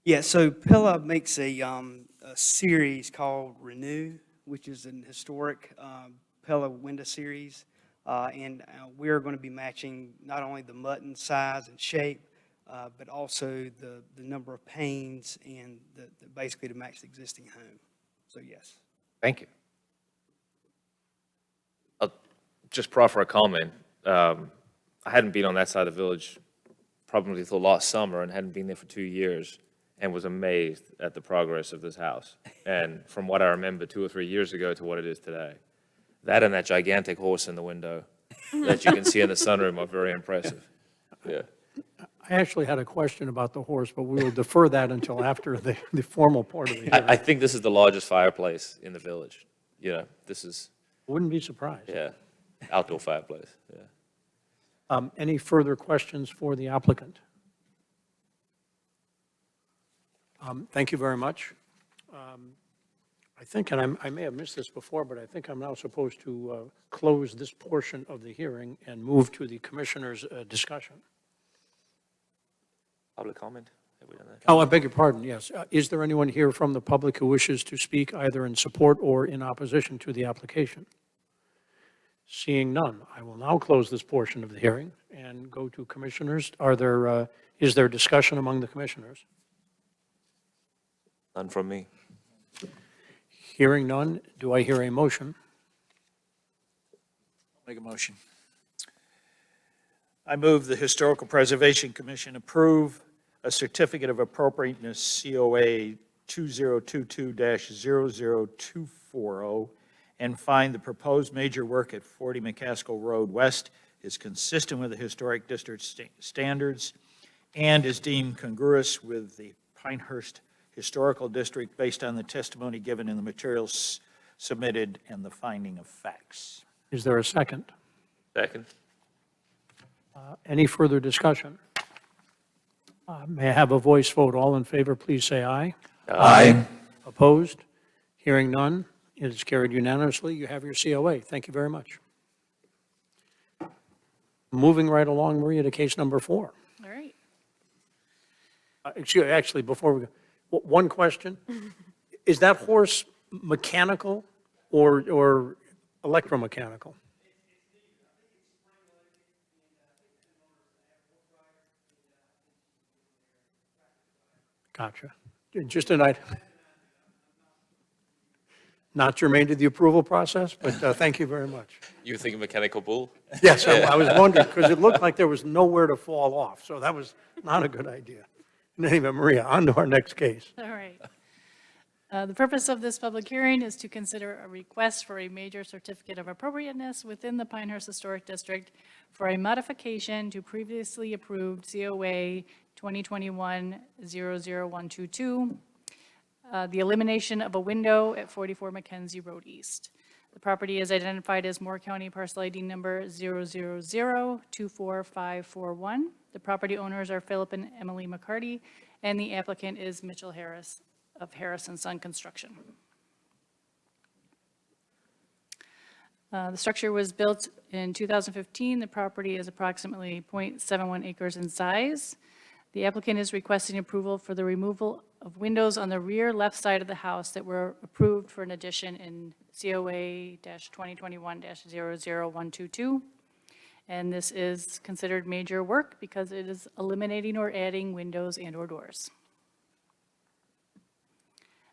Yeah, so Pella makes a series called Renew, which is an historic Pella window series. And we're going to be matching not only the mutton size and shape, but also the number of panes and basically to match the existing home. So yes. Thank you. Just proffer a comment. I hadn't been on that side of the village probably until last summer and hadn't been there for 2 years and was amazed at the progress of this house. And from what I remember 2 or 3 years ago to what it is today. That and that gigantic horse in the window that you can see in the sunroom are very impressive. Yeah. I actually had a question about the horse, but we will defer that until after the formal part of the hearing. I think this is the largest fireplace in the village. You know, this is, Wouldn't be surprised. yeah, outdoor fireplace, yeah. Any further questions for the applicant? Thank you very much. I think, and I may have missed this before, but I think I'm now supposed to close this portion of the hearing and move to the commissioner's discussion. Public comment? Have we done that? Oh, I beg your pardon, yes. Is there anyone here from the public who wishes to speak either in support or in opposition to the application? Seeing none, I will now close this portion of the hearing and go to commissioners. Is there discussion among the commissioners? None from me. Hearing none, do I hear a motion? Make a motion. I move the Historical Preservation Commission approve a certificate of appropriateness, COA 2022-00240, and find the proposed major work at 40 McCaskill Road West is consistent with the Historic District standards and is deemed congruous with the Pinehurst Historical District based on the testimony given in the materials submitted and the finding of facts. Is there a second? Second? Any further discussion? May I have a voice vote? All in favor, please say aye. Aye. Opposed? Hearing none, it is carried unanimously. You have your COA. Thank you very much. Moving right along, Maria, to case number 4. All right. Actually, before we go, one question. Is that horse mechanical or electromechanical? Gotcha. Just a night. Not germane to the approval process, but thank you very much. You were thinking mechanical bull? Yes, I was wondering, because it looked like there was nowhere to fall off, so that was not a good idea. In any event, Maria, on to our next case. All right. The purpose of this public hearing is to consider a request for a major certificate of appropriateness within the Pinehurst Historic District for a modification to previously approved COA 2021-00122, the elimination of a window at 44 Mackenzie Road East. The property is identified as Moore County Parcel ID number 000245541. The property owners are Philip and Emily McCarty, and the applicant is Mitchell Harris of Harris & Son Construction. The structure was built in 2015. The property is approximately 0.71 acres in size. The applicant is requesting approval for the removal of windows on the rear left side of the house that were approved for an addition in COA-2021-00122. And this is considered major work because it is eliminating or adding windows and/or doors.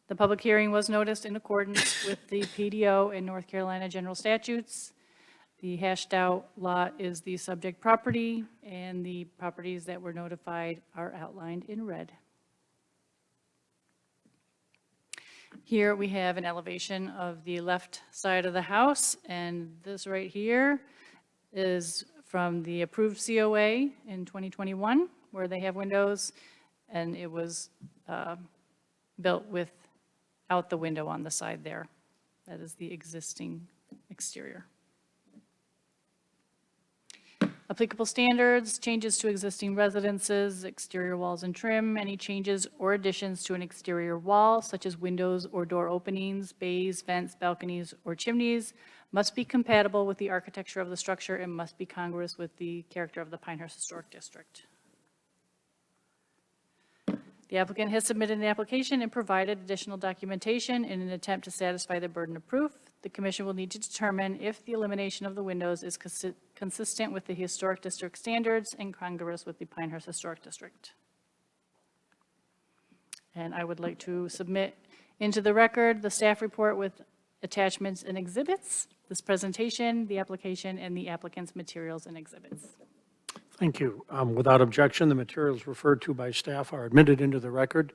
The public hearing was noticed in accordance with the PDO and North Carolina general statutes. The hashed out lot is the subject property, and the properties that were notified are outlined in red. Here we have an elevation of the left side of the house, and this right here is from the approved COA in 2021, where they have windows, and it was built without the window on the side there. That is the existing exterior. Applicable standards, changes to existing residences, exterior walls and trim, any changes or additions to an exterior wall, such as windows or door openings, bays, vents, balconies, or chimneys, must be compatible with the architecture of the structure and must be congruous with the character of the Pinehurst Historic District. The applicant has submitted an application and provided additional documentation in an attempt to satisfy the burden of proof. The commission will need to determine if the elimination of the windows is consistent with the Historic District standards and congruous with the Pinehurst Historic District. And I would like to submit into the record the staff report with attachments and exhibits, this presentation, the application, and the applicant's materials and exhibits. Thank you. Without objection, the materials referred to by staff are admitted into the record.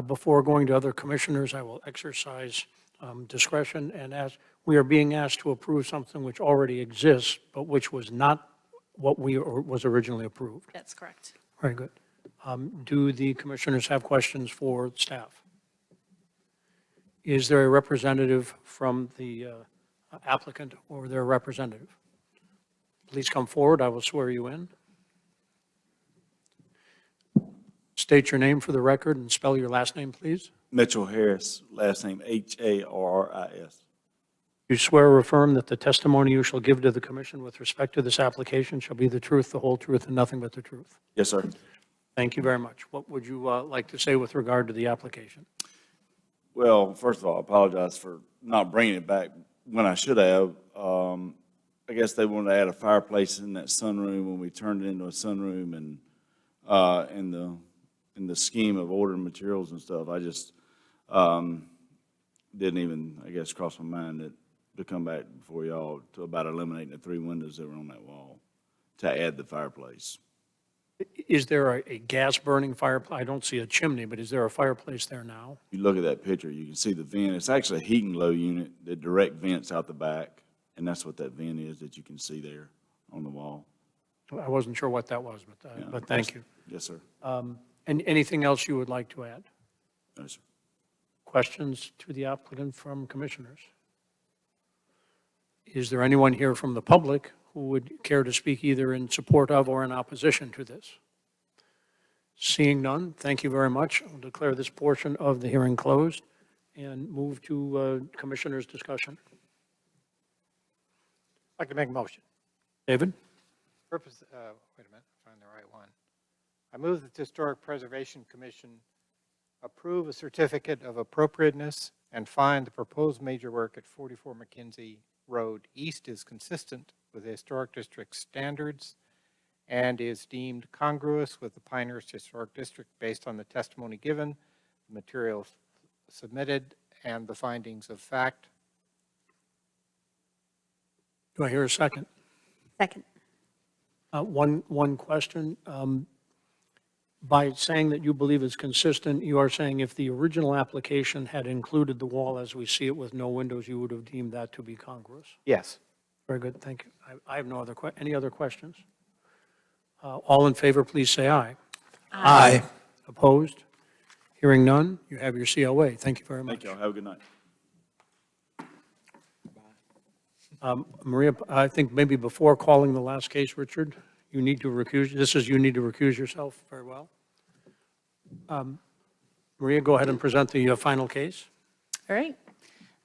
Before going to other commissioners, I will exercise discretion, and as we are being asked to approve something which already exists, but which was not what was originally approved. That's correct. Very good. Do the commissioners have questions for staff? Is there a representative from the applicant or their representative? Please come forward, I will swear you in. State your name for the record and spell your last name, please. Mitchell Harris, last name Harris. You swear or affirm that the testimony you shall give to the commission with respect to this application shall be the truth, the whole truth, and nothing but the truth? Yes, sir. Thank you very much. What would you like to say with regard to the application? Well, first of all, I apologize for not bringing it back when I should have. I guess they wanted to add a fireplace in that sunroom when we turned it into a sunroom, and in the scheme of ordering materials and stuff, I just didn't even, I guess, cross my mind to come back before y'all to about eliminating the 3 windows that were on that wall to add the fireplace. Is there a gas-burning fireplace? I don't see a chimney, but is there a fireplace there now? You look at that picture, you can see the vent. It's actually a heat and glow unit that direct vents out the back, and that's what that vent is that you can see there on the wall. I wasn't sure what that was, Yeah. but thank you. Yes, sir. And anything else you would like to add? No, sir. Questions to the applicant from commissioners? Is there anyone here from the public who would care to speak either in support of or in opposition to this? Seeing none, thank you very much. I'll declare this portion of the hearing closed and move to commissioners' discussion. I'd like to make a motion. David? Wait a minute, find the right one. I move that the Historic Preservation Commission approve a certificate of appropriateness and find the proposed major work at 44 McKenzie Road East is consistent with the Historic District standards and is deemed congruous with the Pinehurst Historic District based on the testimony given, the materials submitted, and the findings of fact. Do I hear a second? Second. One question. By saying that you believe it's consistent, you are saying if the original application had included the wall as we see it with no windows, you would have deemed that to be congruous? Yes. Very good, thank you. I have no other, any other questions? All in favor, please say aye. Aye. Opposed? Hearing none, you have your COA. Thank you very much. Thank y'all. Have a good night. Maria, I think maybe before calling the last case, Richard, you need to recuse, you need to recuse yourself. Very well. Maria, go ahead and present the final case. All right.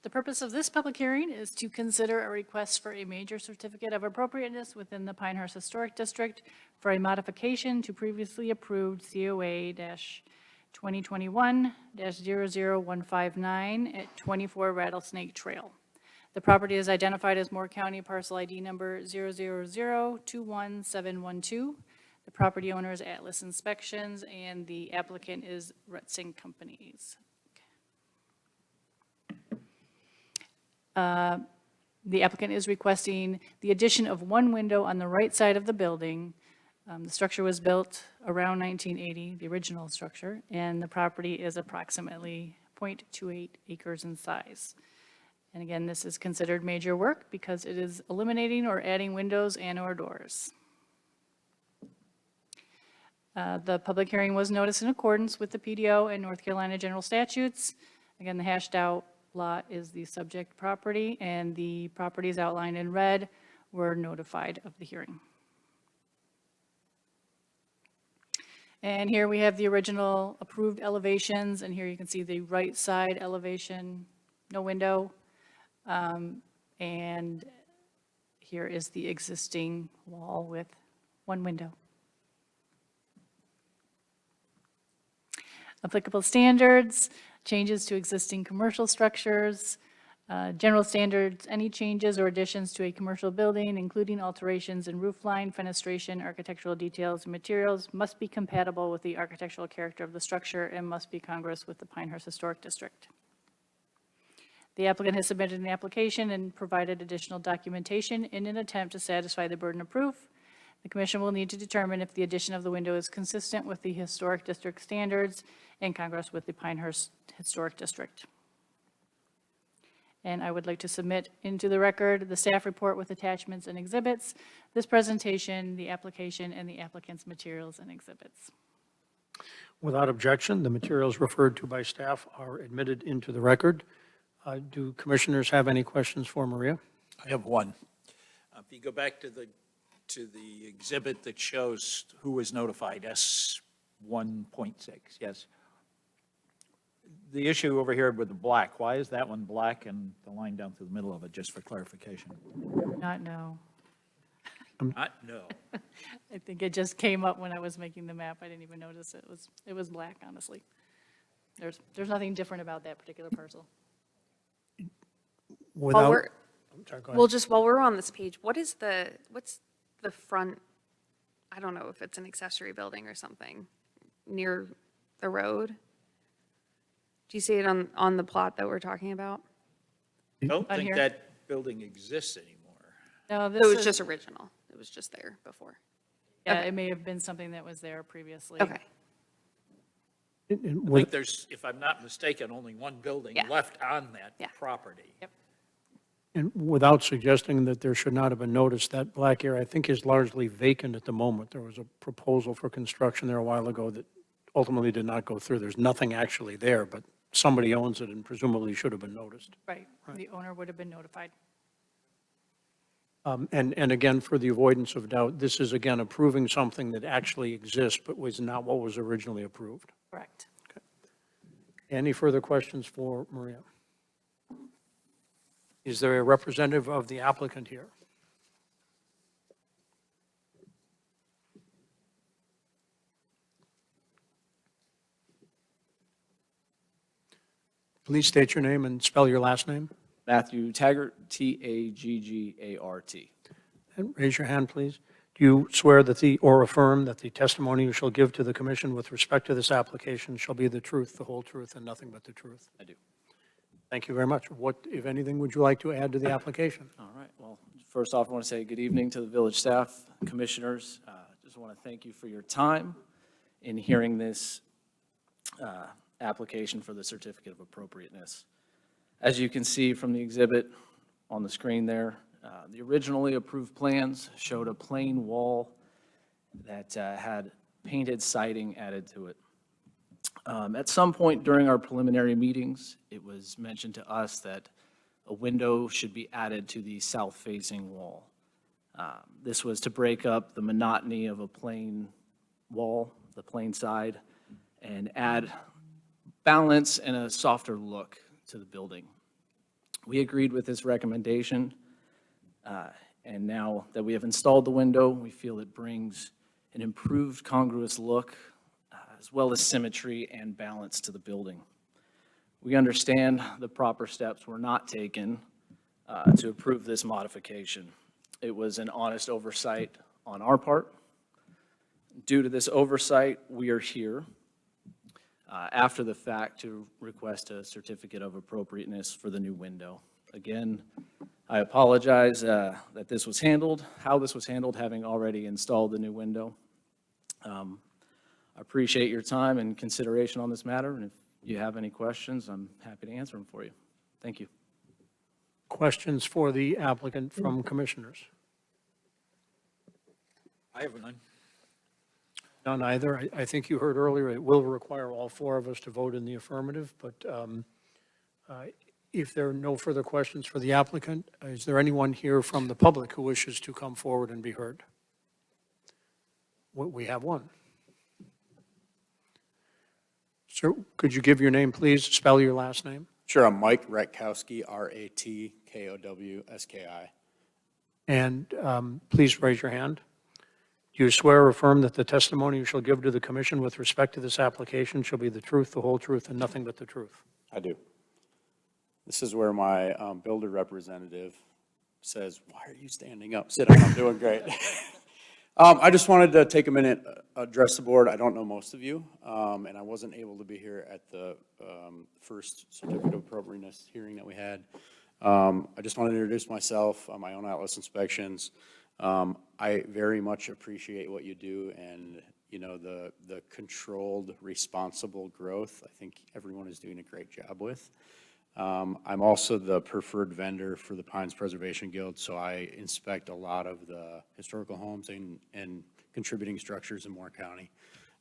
The purpose of this public hearing is to consider a request for a major certificate of appropriateness within the Pinehurst Historic District for a modification to previously approved COA-2021-00159 at 24 Rattlesnake Trail. The property is identified as Moore County Parcel ID number 000-21712. The property owner is Atlas Inspections, and the applicant is Rutzing Companies. The applicant is requesting the addition of one window on the right side of the building. The structure was built around 1980, the original structure, and the property is approximately 0.28 acres in size. And again, this is considered major work because it is eliminating or adding windows and/or doors. The public hearing was noticed in accordance with the PDO and North Carolina general statutes. Again, the hashed out lot is the subject property, and the properties outlined in red were notified of the hearing. And here we have the original approved elevations, and here you can see the right side elevation, no window. And here is the existing wall with one window. Applicable standards, changes to existing commercial structures, general standards, any changes or additions to a commercial building, including alterations in roof line, fenestration, architectural details, and materials, must be compatible with the architectural character of the structure and must be congruous with the Pinehurst Historic District. The applicant has submitted an application and provided additional documentation in an attempt to satisfy the burden of proof. The commission will need to determine if the addition of the window is consistent with the historic district standards and congruous with the Pinehurst Historic District. And I would like to submit into the record the staff report with attachments and exhibits, this presentation, the application, and the applicant's materials and exhibits. Without objection, the materials referred to by staff are admitted into the record. Do commissioners have any questions for Maria? I have one. If you go back to the exhibit that shows who was notified, S1.6, yes. The issue over here with the black, why is that one black and the line down through the middle of it, just for clarification? Not no. No. I think it just came up when I was making the map. I didn't even notice it was black, honestly. There's nothing different about that particular parcel. Without, we're- I'm sorry, go ahead. Well, just while we're on this page, what's the front, I don't know if it's an accessory building or something, near the road? Do you see it on the plot that we're talking about? I don't On think here? that building exists anymore. No, It this was is, just original. It was just there before. yeah, okay. it may have been something that was there previously. Okay. And I think with- there's, if I'm not mistaken, only one building Yeah. left on that Yeah. property. Yep. And without suggesting that there should not have been noticed, that black area, I think, is largely vacant at the moment. There was a proposal for construction there a while ago that ultimately did not go through. There's nothing actually there, but somebody owns it and presumably should have been noticed. Right, the owner would have been notified. And again, for the avoidance of doubt, this is again approving something that actually exists but was not what was originally approved. Correct. Any further questions for Maria? Is there a representative of the applicant here? Please state your name and spell your last name. Matthew Taggart, Taggart. And raise your hand, please. Do you swear that or affirm that the testimony you shall give to the commission with respect to this application shall be the truth, the whole truth, and nothing but the truth? I do. Thank you very much. What, if anything, would you like to add to the application? All right, well, first off, I want to say good evening to the village staff, commissioners. Just want to thank you for your time in hearing this application for the certificate of appropriateness. As you can see from the exhibit on the screen there, the originally approved plans showed a plain wall that had painted siding added to it. At some point during our preliminary meetings, it was mentioned to us that a window should be added to the south-facing wall. This was to break up the monotony of a plain wall, the plain side, and add balance and a softer look to the building. We agreed with this recommendation, and now that we have installed the window, we feel it brings an improved congruous look, as well as symmetry and balance to the building. We understand the proper steps were not taken to approve this modification. It was an honest oversight on our part. Due to this oversight, we are here after the fact to request a certificate of appropriateness for the new window. Again, I apologize that this was handled, how this was handled, having already installed the new window. I appreciate your time and consideration on this matter, and if you have any questions, I'm happy to answer them for you. Thank you. Questions for the applicant from commissioners? I have none. None either. I think you heard earlier, it will require all four of us to vote in the affirmative, but if there are no further questions for the applicant, is there anyone here from the public who wishes to come forward and be heard? We have one. Sir, could you give your name, please? Spell your last name. Sure, I'm Mike Ratkowski, Ratkowski. And please raise your hand. Do you swear or affirm that the testimony you shall give to the commission with respect to this application shall be the truth, the whole truth, and nothing but the truth? I do. This is where my builder representative says, "Why are you standing up? Sit down, I'm doing great." I just wanted to take a minute, address the board. I don't know most of you, and I wasn't able to be here at the first certificate of appropriateness hearing that we had. I just wanted to introduce myself, my own Atlas Inspections. I very much appreciate what you do and, you know, the controlled, responsible growth. I think everyone is doing a great job with. I'm also the preferred vendor for the Pines Preservation Guild, so I inspect a lot of the historical homes and contributing structures in Moore County.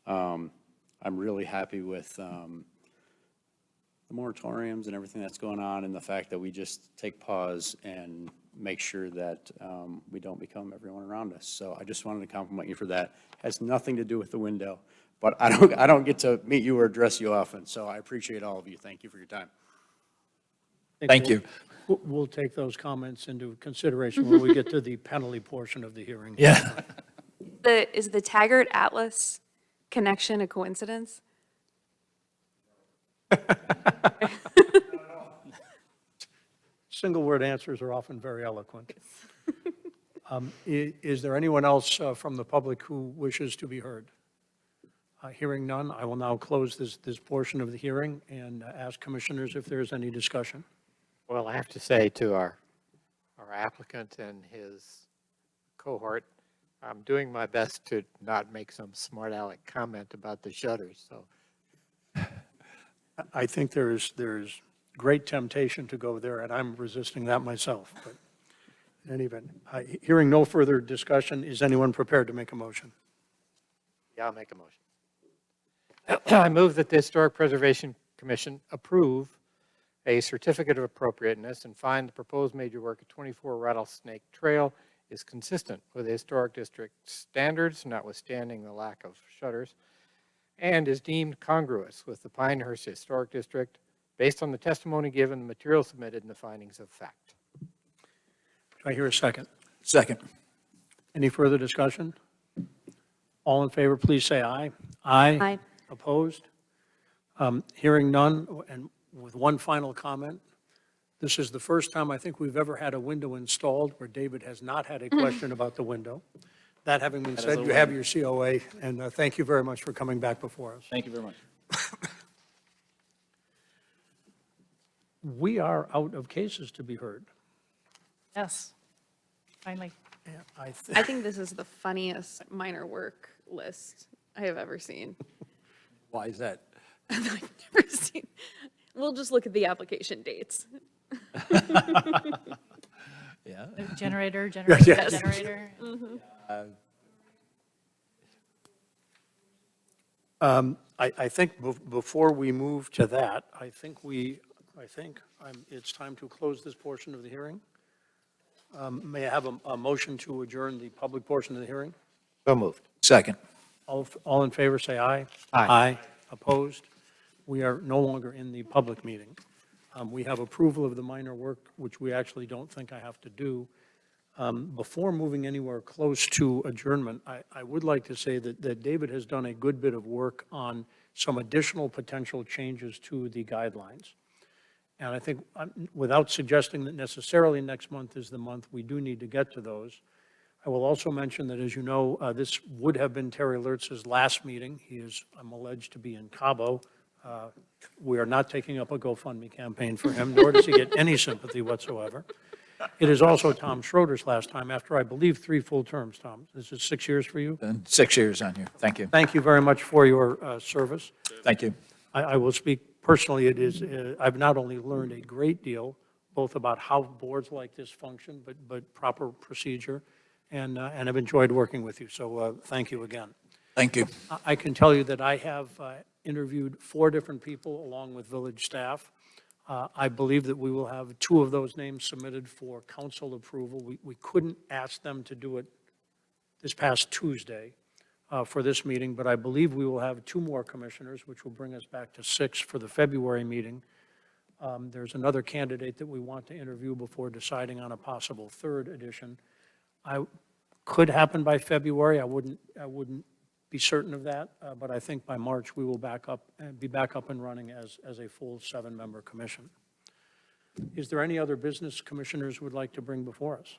I'm really happy with the moratoriums and everything that's going on, and the fact that we just take pause and make sure that we don't become everyone around us. So I just wanted to compliment you for that. Has nothing to do with the window, but I don't get to meet you or address you often, so I appreciate all of you. Thank you for your time. Thank you. We'll take those comments into consideration when we get to the penalty portion of the hearing. Yeah. Is the Taggart Atlas connection a coincidence? Single-word answers are often very eloquent. Is there anyone else from the public who wishes to be heard? Hearing none, I will now close this portion of the hearing and ask commissioners if there is any discussion. Well, I have to say to our applicant and his cohort, I'm doing my best to not make some smart aleck comment about the shutters, so. I think there's great temptation to go there, and I'm resisting that myself. But in any event, hearing no further discussion, is anyone prepared to make a motion? Yeah, I'll make a motion. I move that the Historic Preservation Commission approve a certificate of appropriateness and find the proposed major work at 24 Rattlesnake Trail is consistent with the Historic District standards, notwithstanding the lack of shutters, and is deemed congruous with the Pinehurst Historic District based on the testimony given, the material submitted, and the findings of fact. Do I hear a second? Second. Any further discussion? All in favor, please say aye. Aye. Aye. Opposed? Hearing none, and with one final comment, this is the first time I think we've ever had a window installed where David has not had a question about the window. That having been said, you have your COA, and thank you very much for coming back before us. Thank you very much. We are out of cases to be heard. Yes, finally. Yeah, I think this is the funniest minor work list I have ever seen. Why is that? I've never seen. We'll just look at the application dates. Yeah. Generator. Yes. Generator. I think before we move to that, it's time to close this portion of the hearing. May I have a motion to adjourn the public portion of the hearing? So moved. Second. All in favor, say aye. Aye. Aye. Opposed? We are no longer in the public meeting. We have approval of the minor work, which we actually don't think I have to do. Before moving anywhere close to adjournment, I would like to say that David has done a good bit of work on some additional potential changes to the guidelines. And I think, without suggesting that necessarily next month is the month, we do need to get to those. I will also mention that, as you know, this would have been Terry Lertz's last meeting. I'm alleged to be in Cabo. We are not taking up a GoFundMe campaign for him, nor does he get any sympathy whatsoever. It is also Tom Schroeder's last time after, I believe, 3 full terms, Tom. This is 6 years for you? 6 years on here. Thank you. Thank you very much for your service. Thank you. I will speak personally. I've not only learned a great deal, both about how boards like this function, but proper procedure, and I've enjoyed working with you. So thank you again. Thank you. I can tell you that I have interviewed 4 different people along with village staff. I believe that we will have 2 of those names submitted for council approval. We couldn't ask them to do it this past Tuesday for this meeting, but I believe we will have 2 more commissioners, which will bring us back to 6 for the February meeting. There's another candidate that we want to interview before deciding on a possible 3rd edition. Could happen by February. I wouldn't be certain of that, but I think by March we will be back up and running as a full 7-member commission. Is there any other business commissioners would like to bring before us?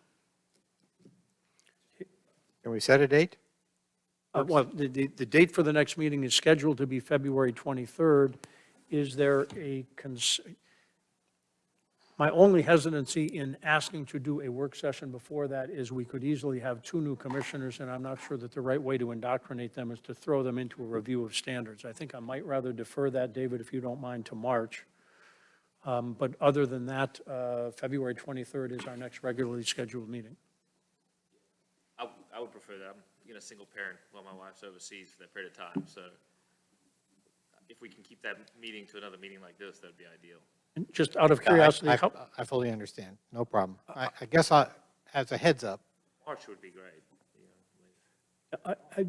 Can we set a date? Well, the date for the next meeting is scheduled to be February 23rd. Is there my only hesitancy in asking to do a work session before that is we could easily have 2 new commissioners, and I'm not sure that the right way to indoctrinate them is to throw them into a review of standards. I think I might rather defer that, David, if you don't mind, to March. But other than that, February 23rd is our next regularly scheduled meeting. I would prefer that. I'm, a single parent while my wife's overseas for that period of time, so if we can keep that meeting to another meeting like this, that'd be ideal. And just out of curiosity, how, I fully understand, no problem. I guess as a heads up, March would be great.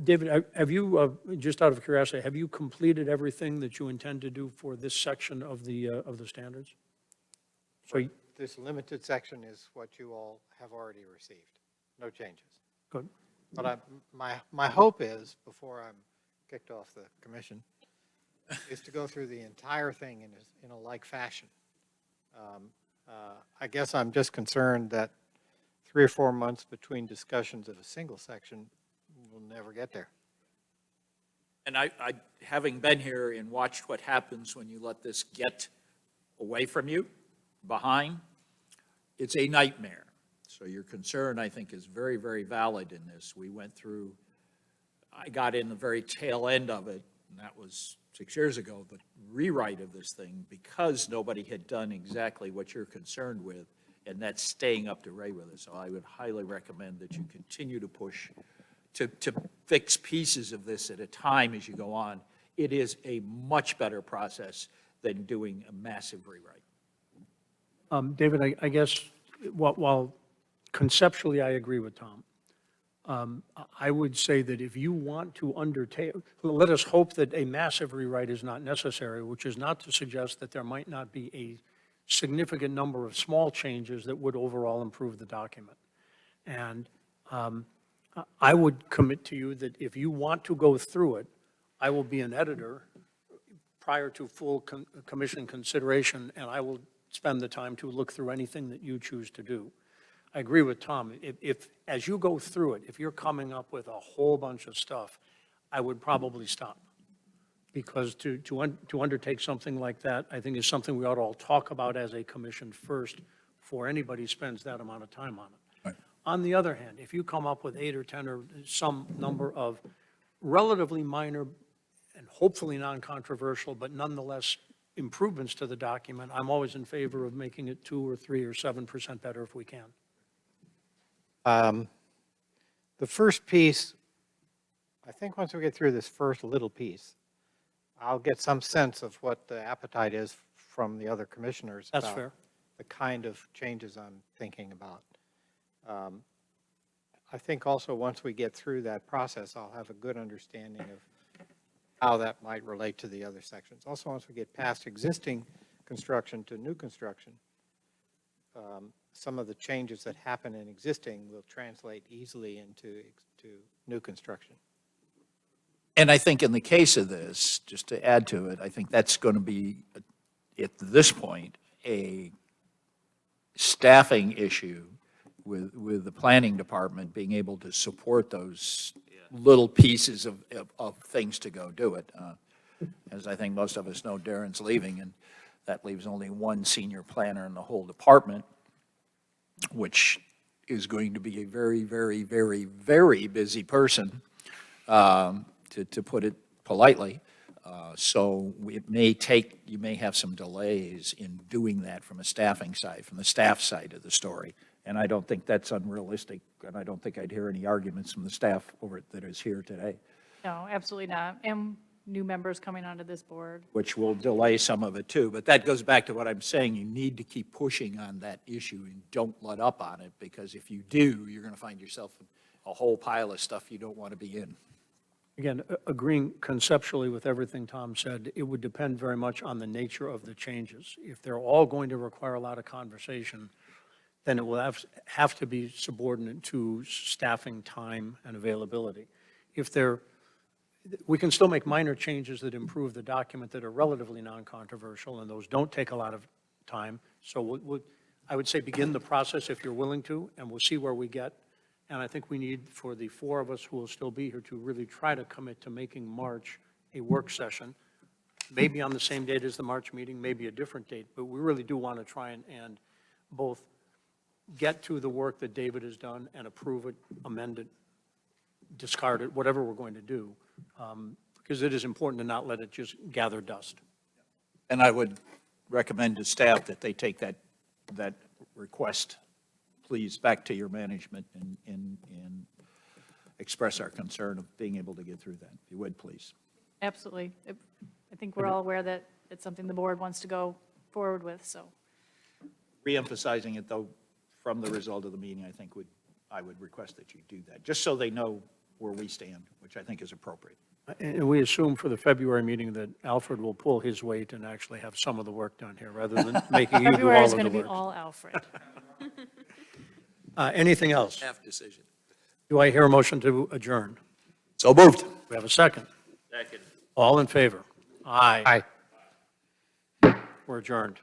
David, have you, just out of curiosity, have you completed everything that you intend to do for this section of the standards? So, this limited section is what you all have already received, no changes. good. But my hope is, before I'm kicked off the commission, is to go through the entire thing in a like fashion. I guess I'm just concerned that 3 or 4 months between discussions of a single section, we'll never get there. And I, having been here and watched what happens when you let this get away from you, behind, it's a nightmare. So your concern, I think, is very, very valid in this. We went through, I got in the very tail end of it, and that was 6 years ago, the rewrite of this thing, because nobody had done exactly what you're concerned with, and that's staying up to rate with it. So I would highly recommend that you continue to push to fix pieces of this at a time as you go on. It is a much better process than doing a massive rewrite. David, I guess, while conceptually I agree with Tom, I would say that if you want to undertake, let us hope that a massive rewrite is not necessary, which is not to suggest that there might not be a significant number of small changes that would overall improve the document. And I would commit to you that if you want to go through it, I will be an editor prior to full commission consideration, and I will spend the time to look through anything that you choose to do. I agree with Tom. If as you go through it, if you're coming up with a whole bunch of stuff, I would probably stop. Because to undertake something like that, I think is something we ought to all talk about as a commission first before anybody spends that amount of time on it. Right. On the other hand, if you come up with 8 or 10 or some number of relatively minor and hopefully non-controversial, but nonetheless improvements to the document, I'm always in favor of making it 2 or 3 or 7% better if we can. The first piece, I think once we get through this first little piece, I'll get some sense of what the appetite is from the other commissioners. That's about fair. The kind of changes I'm thinking about. I think also once we get through that process, I'll have a good understanding of how that might relate to the other sections. Also, once we get past existing construction to new construction, some of the changes that happen in existing will translate easily into new construction. And I think in the case of this, just to add to it, I think that's going to be, at this point, a staffing issue with the planning department being able to support those little pieces of things to go do it. As I think most of us know, Darren's leaving, and that leaves only one senior planner in the whole department, which is going to be a very, very, very, very busy person, to put it politely. So it may take, you may have some delays in doing that from a staffing side, from the staff side of the story. And I don't think that's unrealistic, and I don't think I'd hear any arguments from the staff over it that is here today, No, absolutely not. And new members coming onto this board. which will delay some of it too. But that goes back to what I'm saying, you need to keep pushing on that issue and don't let up on it, because if you do, you're going to find yourself a whole pile of stuff you don't want to be in. Again, agreeing conceptually with everything Tom said, it would depend very much on the nature of the changes. If they're all going to require a lot of conversation, then it will have to be subordinate to staffing time and availability. If we can still make minor changes that improve the document that are relatively non-controversial, and those don't take a lot of time. So I would say begin the process if you're willing to, and we'll see where we get. And I think we need, for the 4 of us who will still be here, to really try to commit to making March a work session, maybe on the same date as the March meeting, maybe a different date, but we really do want to try and both get to the work that David has done and approve it, amend it, discard it, whatever we're going to do, because it is important to not let it just gather dust. And I would recommend to staff that they take that request, please, back to your management and express our concern of being able to get through that, if you would, please. Absolutely. I think we're all aware that it's something the board wants to go forward with, so. Reemphasizing it, though, from the result of the meeting, I would request that you do that, just so they know where we stand, which I think is appropriate. And we assume for the February meeting that Alfred will pull his weight and actually have some of the work done here, rather than making you do February all is of going the to be work. all Alfred. Anything else? Staff decision. Do I hear a motion to adjourn? So moved. We have a second. Second. All in favor? Aye. Aye. We're adjourned.